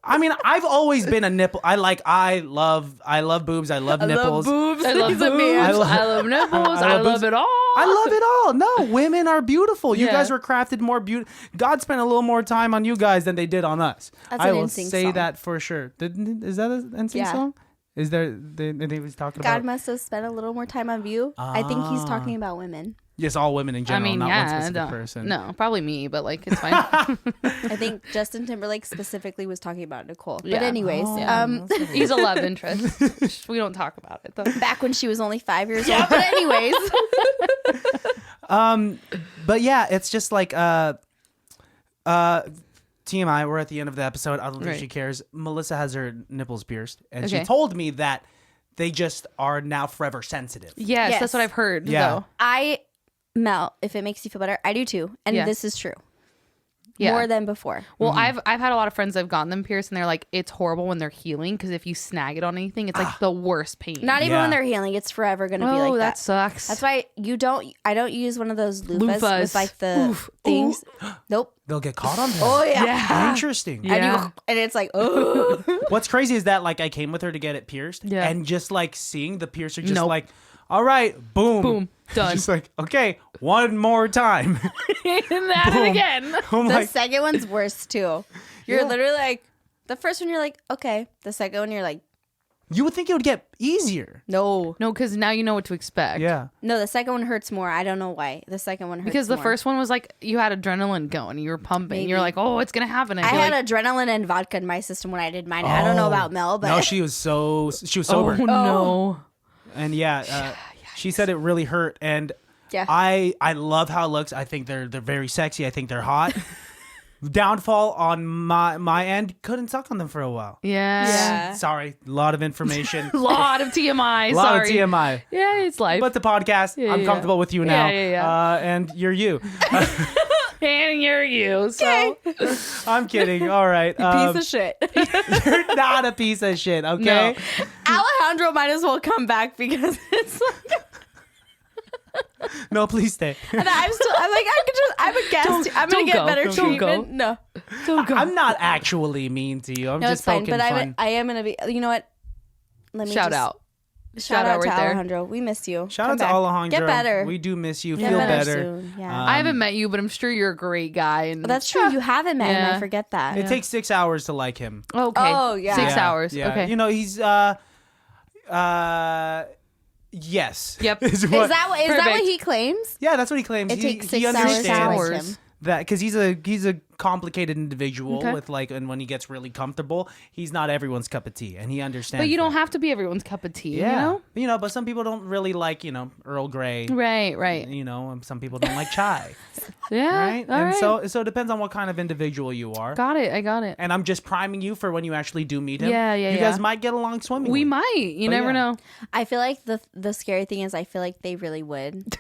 I mean, I've always been a nipple. I love boobs. I love nipples. boobs. I love He's a boobs. man. I love nipples. I love boobs. it all. I love it all. No, women are beautiful. You Yeah. guys were crafted more beautiful. God spent a little more time on you guys than they did on us. That's I an will NSYNC say song. that for sure. Is that an NSYNC Yeah. song? Is there? And he was talking God about. must have spent a little more time on you. I think he's talking about women. Yes, all women in I general, mean, not yeah. one specific no, person. No, probably me, but like, it's fine. I think Justin Timberlake specifically was talking about Nicole. But Yeah. anyways, He's a love interest. We don't talk about it, though. back when she was only 5 years old. But anyways, But yeah, it's just like TMI, we're at the end of the episode. I don't think she cares. Melissa has her nipples pierced, and she told me that they just are now forever sensitive. Yes, that's what I've heard. Yeah. Though. Mel, if it makes you feel better, I do too. And this is true. Yeah. More than before. Well, I've had a lot of friends that have gotten them pierced, and they're like, it's horrible when they're healing because if you snag it on anything, it's like the worst pain. Not even when they're healing. It's forever going to be like that. That sucks. That's why I don't use one of those loofahs with like the things. Nope. They'll get caught on that. Oh yeah. Interesting. And it's like, oh. What's crazy is that like I came with her to get it pierced, and just like seeing the piercer just like, all right, boom, done. She's like, okay, one more time. And at it again. The second one's worse too. You're literally like, the first one you're like, okay. The second one you're like, you would think it would get easier. no, because now you know what to expect. Yeah. no. The second one hurts more. I don't know why. The second one hurts Because the more. first one was like you had adrenaline going, you were pumping. You're like, oh, it's gonna happen. I had adrenaline and vodka in my system when I did mine. I don't know about Mel, but No, she was sober. Oh no. And she said it really hurt. And I love how it looks. I think they're very sexy. I think they're hot. Downfall on my end, couldn't suck on them for a while. Yeah. Sorry, a lot of information. A lot of TMI. A lot Sorry. of TMI. Yeah, it's life. But the podcast, I'm comfortable with you now. Yeah. And you're you. And you're you. So I'm kidding. All right. piece of shit. You're not a piece of shit, okay? No. Alejandro might as well come back because it's like. No, please stay. And I'm like, I'm a guest. I'm gonna get better treatment. Go. No, don't go. I'm not actually mean to you. I'm no, just it's fine. poking But fun. I am gonna be. You know what? Let me Shout out. Shout out to right there. Alejandro. We miss you. Shout Come out to back. Alejandro. Get better. We do miss you. Get Feel better better. soon. Yeah. I haven't met you, but I'm sure you're a great guy. And But that's true. You haven't met him. Yeah. I forget that. It takes 6 hours to like him. Okay. Oh, yeah. 6 hours. Yeah. Okay. You know, he's yes. Yep. Is that what Perfect. he claims? Yeah, that's what he claims. It takes 6 he hours understands to like him. that because he's a complicated individual with like, and when he gets really comfortable, he's not everyone's cup of tea, and he understands. But you don't that. have to be everyone's cup of tea, Yeah. you know? But some people don't really like, Earl Grey. Right. You know, and some people don't like chai. Yeah. Right? All And right. so it depends on what kind of individual you are. Got it. I got it. And I'm just priming you for when you actually do meet him. Yeah. You guys might get along swimmingly. We might. You But never yeah. know. I feel like the scary thing is I feel like they really would.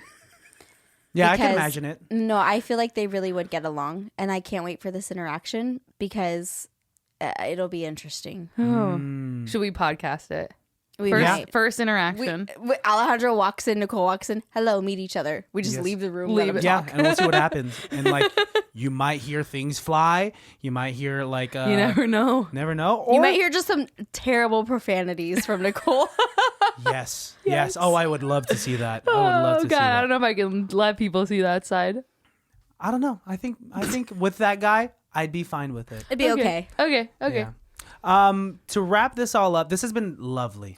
Yeah, I can Because- imagine it. No, I feel like they really would get along, and I can't wait for this interaction because it'll be interesting. Mm. Should we podcast it? We First, might. first interaction. Alejandro walks in, Nicole walks in. Hello, meet each other. We just Yes. leave the room. Leave let him it. Yeah, talk. and we'll see what happens. And like, you might hear things fly. You might hear like, You never know. never know. Or You might hear just some terrible profanities from Nicole. yes. Oh, I would love to see that. I would love to God, see that. I don't know if I can let people see that side. I don't know. I think with that guy, I'd be fine with it. It'd be okay. Okay. Yeah. To wrap this all up, this has been lovely.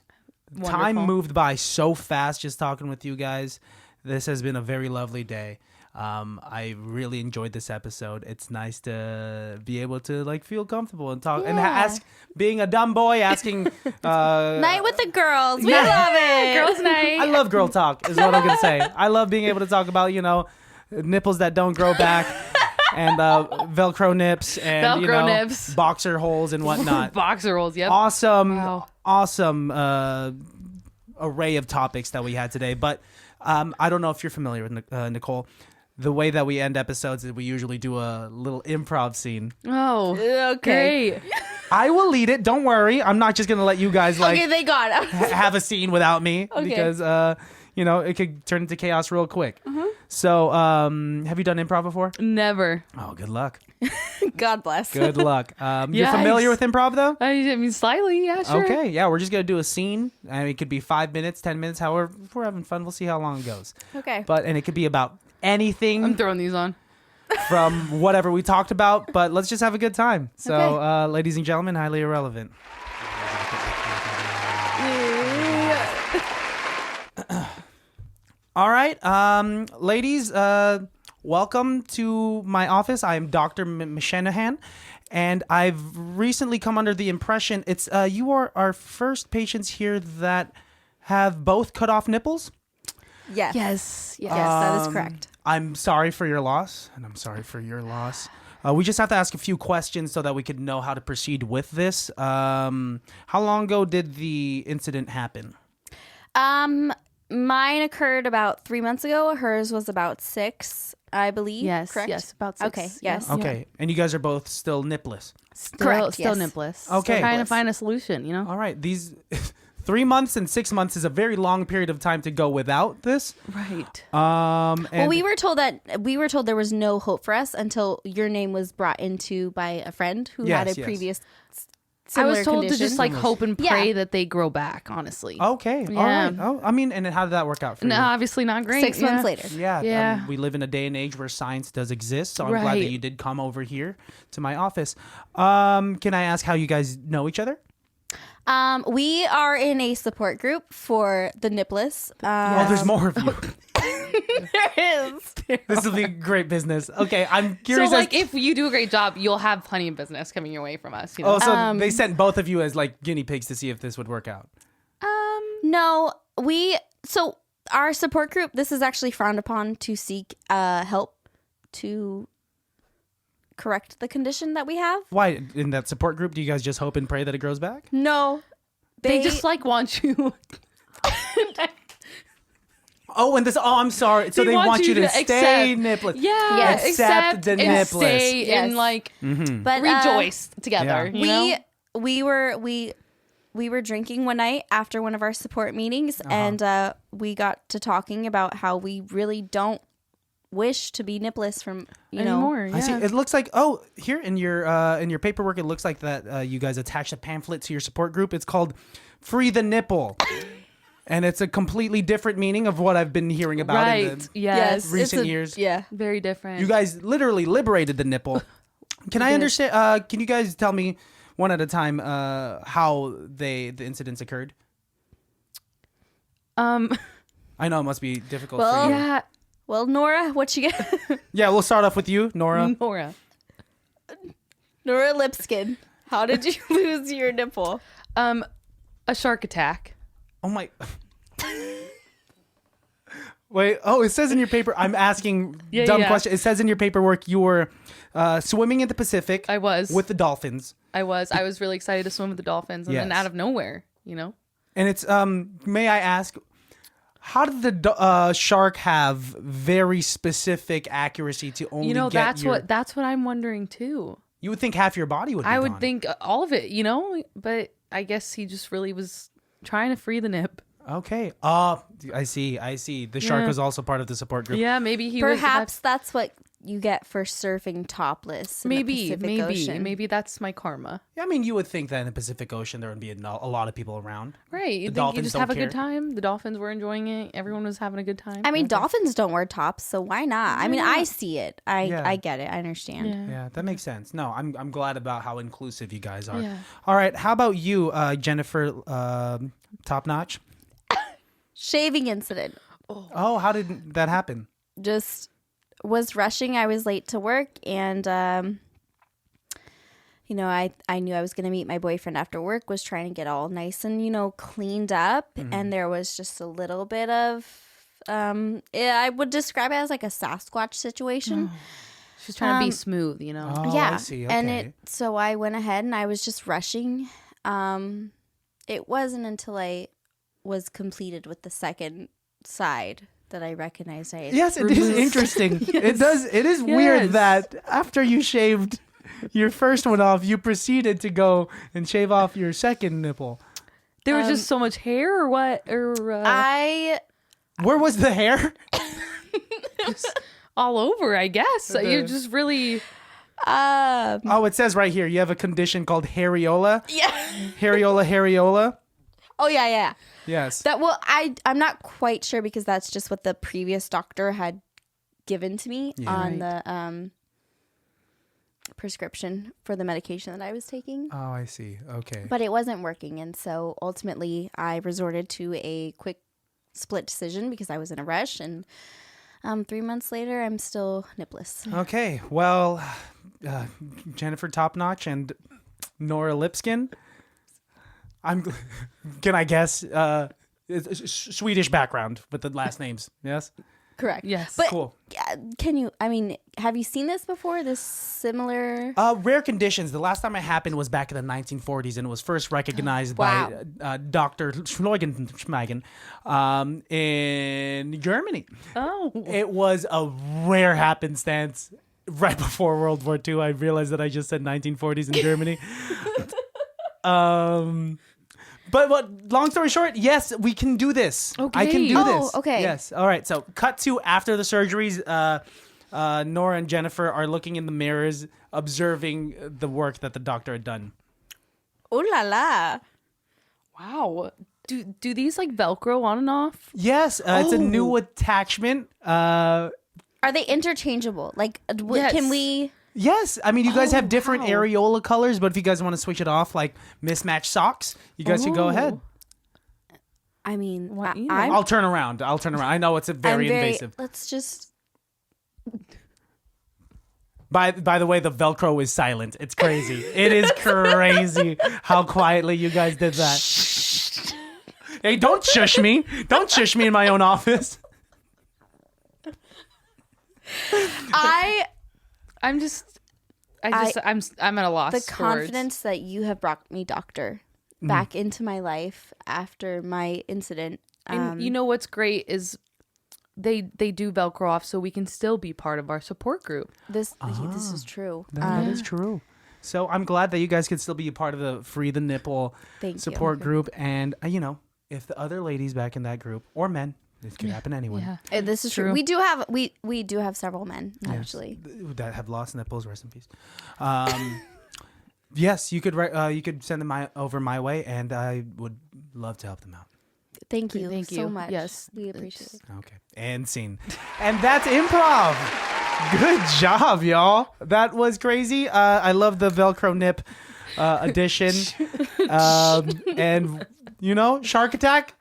Time Wonderful. moved by so fast just talking with you guys. This has been a very lovely day. I really enjoyed this episode. It's nice to be able to like feel comfortable and talk and ask, being a dumb boy asking. Night with the girls. We love it. Girls' night. I love girl talk is what I'm gonna say. I love being able to talk about nipples that don't grow back and Velcro nips and Velcro nips. boxer holes and whatnot. Boxer rolls. Yep. Awesome array of topics that we had today. But I don't know if you're familiar with Nicole. The way that we end episodes is we usually do a little improv scene. Oh. Okay. Great. I will lead it. Don't worry. I'm not just gonna let you guys Okay, thank God. have a scene without me because it could turn into chaos real quick. So have you done improv before? Never. Oh, good luck. God bless. Good luck. You're Yikes. familiar with improv though? I mean, slightly. Yeah, sure. Okay, yeah, we're just gonna do a scene, and it could be 5 minutes, 10 minutes, however. If we're having fun, we'll see how long it goes. Okay. And it could be about anything I'm throwing these on. from whatever we talked about, but let's just have a good time. So, ladies and gentlemen, highly irrelevant. All right, ladies, welcome to my office. I am Dr. Mashanahan, and I've recently come under the impression you are our first patients here that have both cut off nipples. Yes. Yes. Yes, that is correct. I'm sorry for your loss, and I'm sorry for your loss. We just have to ask a few questions so that we could know how to proceed with this. How long ago did the incident happen? Mine occurred about 3 months ago. Hers was about 6, I believe. Yes, correct? yes, about 6. Okay, yes. Okay, and you guys are both still nipless. Correct, Still yes. nippless. Okay. Trying to find a solution, you know? All right, these 3 months and 6 months is a very long period of time to go without this. Right. And Well, we were told there was no hope for us until your name was brought into by a friend who had Yes, a yes. previous I was similar told condition. to just like hope and Yeah. pray that they grow back, honestly. Okay, all Yeah. right. Oh, I mean, and how did that work out for No, you? obviously not great. 6 months later. Yeah, Yeah. we live in a day and age where science does exist, so I'm glad that Right. you did come over here to my office. Can I ask how you guys know each other? We are in a support group for the nippless. Oh, there's more of you. There is. This will be great business. Okay, I'm So curious. like if you do a great job, you'll have plenty of business coming your way from us, you know? Oh, so they sent both of you as like guinea pigs to see if this would work out. No, so our support group, this is actually frowned upon to seek help to correct the condition that we have. Why in that support group do you guys just hope and pray that it grows back? No. They just like want you Oh, and this. Oh, I'm sorry. So they want you to stay accept- nipless. Yeah, Yes. Accept the and nippless. stay Yes. and like But rejoice together. Yeah. You know? we were drinking one night after one of our support meetings, and we got to talking about how we really don't wish to be nippless from Anymore. I see. Yeah. It looks like here in your paperwork, it looks like that you guys attached a pamphlet to your support group. It's called "Free the Nipple," and it's a completely different meaning of what I've been hearing about in Right. the Yes. recent years. Yeah. Very different. You guys literally liberated the nipple. Can I understand? Can you guys tell me one at a time how the incidents occurred? I know it must be difficult Well, for you. yeah. Well, Nora, what you get? Yeah, we'll start off with you, Nora. Nora. Nora Lipskin, how did you lose your nipple? A shark attack. Oh my. Wait. Oh, it says in your paper. I'm asking dumb yeah. question. It says in your paperwork you were swimming in the Pacific. I was. with the dolphins, I was really excited to swim with the dolphins, and then Yes. out of nowhere, you know. and it's May I ask, how did the shark have very specific accuracy to only You know, get that's what I'm wondering too. You would think half your body would be I would gone. think all of it, you know, but I guess he just really was trying to free the nip. Okay. I see. The shark Yeah. was also part of the support group. Yeah, maybe he was. Perhaps that's what you get for surfing topless. In the Pacific Ocean. Maybe that's my karma. Yeah, I mean, you would think that in the Pacific Ocean there would be a lot of people around. Right. You The think you dolphins just don't have a care. good time? The dolphins were enjoying it. Everyone was having a good time. I mean, dolphins don't wear tops, so why not? I mean, I see it. Yeah. I get it. I understand. Yeah. Yeah, that makes sense. No, I'm glad about how inclusive you guys are. Yeah. All right, how about you, Jennifer Top Notch? Shaving incident. Oh, how did that happen? Just was rushing. I was late to work, and I knew I was going to meet my boyfriend after work. Was trying to get all nice and cleaned up, and there was just a little bit of I would describe it as like a Sasquatch situation. She's trying to be smooth, you know. Oh, Yeah, I see. and Okay. so I went ahead and I was just rushing. It wasn't until I was completed with the second side that I recognized I had Yes, it is removed. interesting. It does. It is weird Yes. that after you shaved your first one off, you proceeded to go and shave off your second nipple. There was just so much hair, or what? Or Where was the hair? all over, I guess. You just really. Oh, it says right here you have a condition called hariola. Yeah. Hariola. Oh yeah. Yes. I'm not quite sure because that's just what the previous doctor had given to me on the prescription for the medication that I was taking. Oh, I see. Okay. But it wasn't working, and so ultimately I resorted to a quick split decision because I was in a rush, and 3 months later I'm still nipless. Okay. Well, Jennifer Top Notch and Nora Lipskin. Can I guess? It's Swedish background with the last names. Yes. Correct. Yes. But Cool. can you? I mean, have you seen this before? This similar? Rare conditions. The last time it happened was back in the 1940s, and it was first recognized Wow. by Dr. Schmeigen in Germany. Oh. It was a rare happenstance. Right before World War II, I realized that I just said 1940s in Germany. But long story short, yes, we can do this. Okay. I can do this. Okay. Yes. All right. So cut to after the surgeries. Nora and Jennifer are looking in the mirrors, observing the work that the doctor had done. Ooh la la. Wow. Do these like Velcro on and off? Yes, it's a new attachment. Are they interchangeable? Like, Yes. can we? Yes, I mean you guys have different wow. areola colors, but if you guys want to switch it off, like mismatched socks, you guys can go ahead. I mean, What, you know. I'm I'll turn around. I know it's very invasive. Let's just. By the way, the Velcro is silent. It's crazy. It is crazy how quietly you guys did that. Hey, don't shush me. Don't shush me in my own office. I'm at a loss. The for confidence that you have brought me, doctor, back into my life after my incident. And you know what's great is they do Velcro off, so we can still be part of our support group. This is true. That is true. So I'm glad that you guys can still be a part of the Free the Nipple Thank support you. group. And, if the other ladies back in that group, or men, this could happen anyway, This is true. We do have several men actually. that have lost nipples, rest in peace. Yes, you could send them over my way, and I would love to help them out. Thank you Thank so you. much. Yes. We appreciate it. Okay, and scene. And that's improv. Good job, y'all. That was crazy. I love the Velcro nip edition. And, Shark Attack.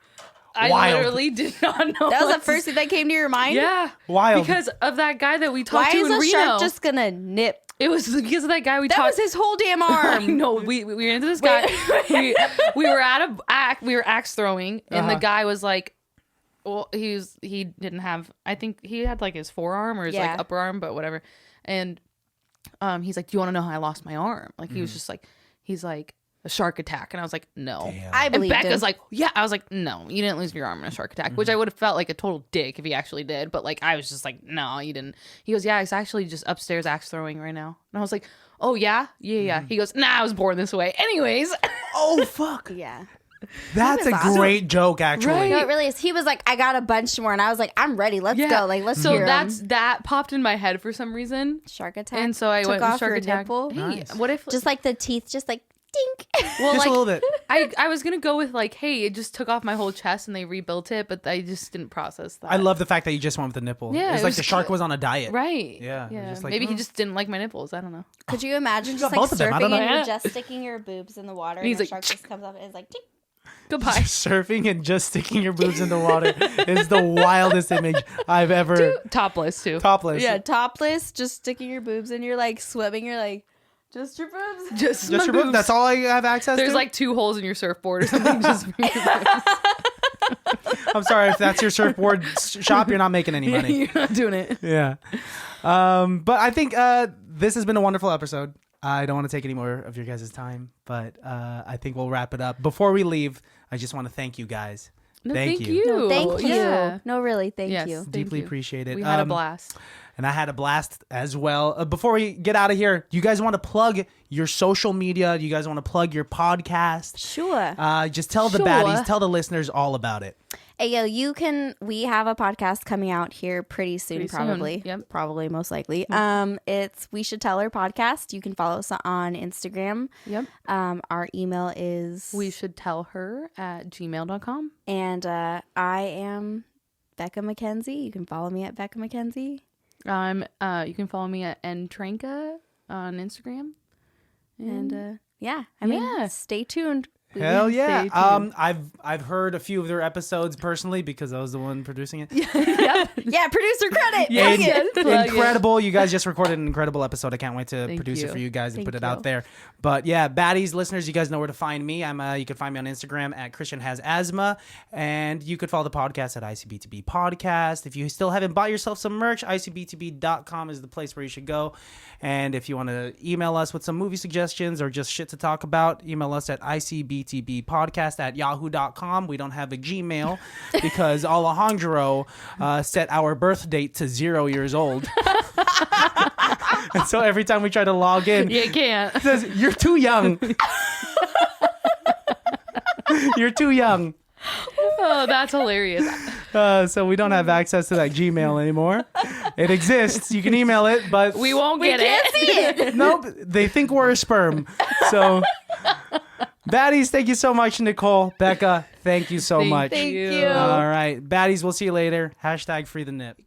I Wild. literally did not know. That was the first thing that came to your mind? Yeah. Wild. Because of that guy that we Why talked to is in a Reno. shark just gonna nip? It was because of that guy we That talked. was his whole damn I arm. know. We were into this guy. we were at a act. We were axe throwing, and the guy was like, "Well, he didn't have. I think he had like his forearm or his like upper arm, but whatever." And he's like, "Do you want to know how I lost my arm?" Like he was just like, he's like, a shark attack, and I was like, "No." Damn. I And believe Becca's like, "Yeah." I was like, "No, you didn't lose your arm in a shark attack," which I would have felt like a total dick if he actually did. But like, I was just like, "No, you didn't." He goes, "Yeah, it's actually just upstairs axe throwing right now." And I was like, "Oh yeah, yeah." He goes, "Nah, I was born this way." Anyways, Oh, fuck. Yeah. That's a great joke, actually. Right. No, it really is. He was like, I got a bunch more, and I was like, I'm ready. Let's go. Like, let's so hear 'em. that popped in my head for some reason, Shark attack. and so I took went off with shark your attack. nipple. Hey, Nice. what if Just like the teeth, just like dink. well, Just like a little bit. I was gonna go with like, hey, it just took off my whole chest and they rebuilt it, but I just didn't process that. I love the fact that you just went with the nipple. Yeah, It's it like was the shark cute. was on a diet. Right. Yeah, Yeah. just like, Maybe he oh. just didn't like my nipples. I don't know. Could you imagine just got like both of them. I surfing don't know. and Yeah. you're just sticking your boobs in the water, and he's the like, shark just comes up and is like, dink. Goodbye. Surfing and just sticking your boobs in the water is the wildest image I've ever. Topless too. Topless. Yeah, topless, just sticking your boobs, and you're like swimming. You're like, just your boobs. Just Just my your boobs. boobs. That's all I have access There's to. like 2 holes in your surfboard or something. Just for your boobs. I'm sorry if that's your surfboard shop. You're not making any money. You're not doing it. Yeah. But I think this has been a wonderful episode. I don't want to take any more of your guys' time, but I think we'll wrap it up. Before we leave, I just want to thank you guys. No, Thank thank you. you. No, thank you. Yeah. No, really, thank Yes. you. Thank Deeply you. appreciate it. We had a blast. And I had a blast as well. Before we get out of here, do you guys want to plug your social media? Do you guys want to plug your podcast? Sure. Just tell the Sure. baddies, tell the listeners all about it. Hey, yo, we have a podcast coming out here pretty soon, Pretty soon. probably. Yep. Probably, most likely. It's We Should Tell Her Podcast. You can follow us on Instagram. Yep. Our email is We should tell her at gmail.com. and I am Becka McKenzie. You can follow me at Becka McKenzie. You can follow me at Trenka on Instagram. And I mean, Yeah. stay tuned. Hell yeah. Stay tuned. I've heard a few of their episodes personally because I was the one producing it. Yeah, producer credit. Yeah, Plug it. Plug it. incredible. You guys just recorded an incredible episode. I can't wait to Thank produce it you. for you guys and Thank put it you. out there. But yeah, baddies, listeners, you guys know where to find me. You can find me on Instagram at Christian Has Asthma, and you could follow the podcast at ICBTB Podcast. If you still haven't bought yourself some merch, ICBTB.com is the place where you should go. And if you want to email us with some movie suggestions or just shit to talk about, email us at ICBTBpodcast@yahoo.com. We don't have a Gmail because Alejandro set our birth date to 0 years old. And so every time we try to log in, You can't. it says, "You're too young." You're too young. Oh, that's hilarious. So we don't have access to that Gmail anymore. It exists. You can email it, but We won't get Can't it. see it. nope. They think we're a sperm. So, baddies, thank you so much, Nicole. Becca, thank you so much. Thank you. All right, baddies, we'll see you later. #free the nip.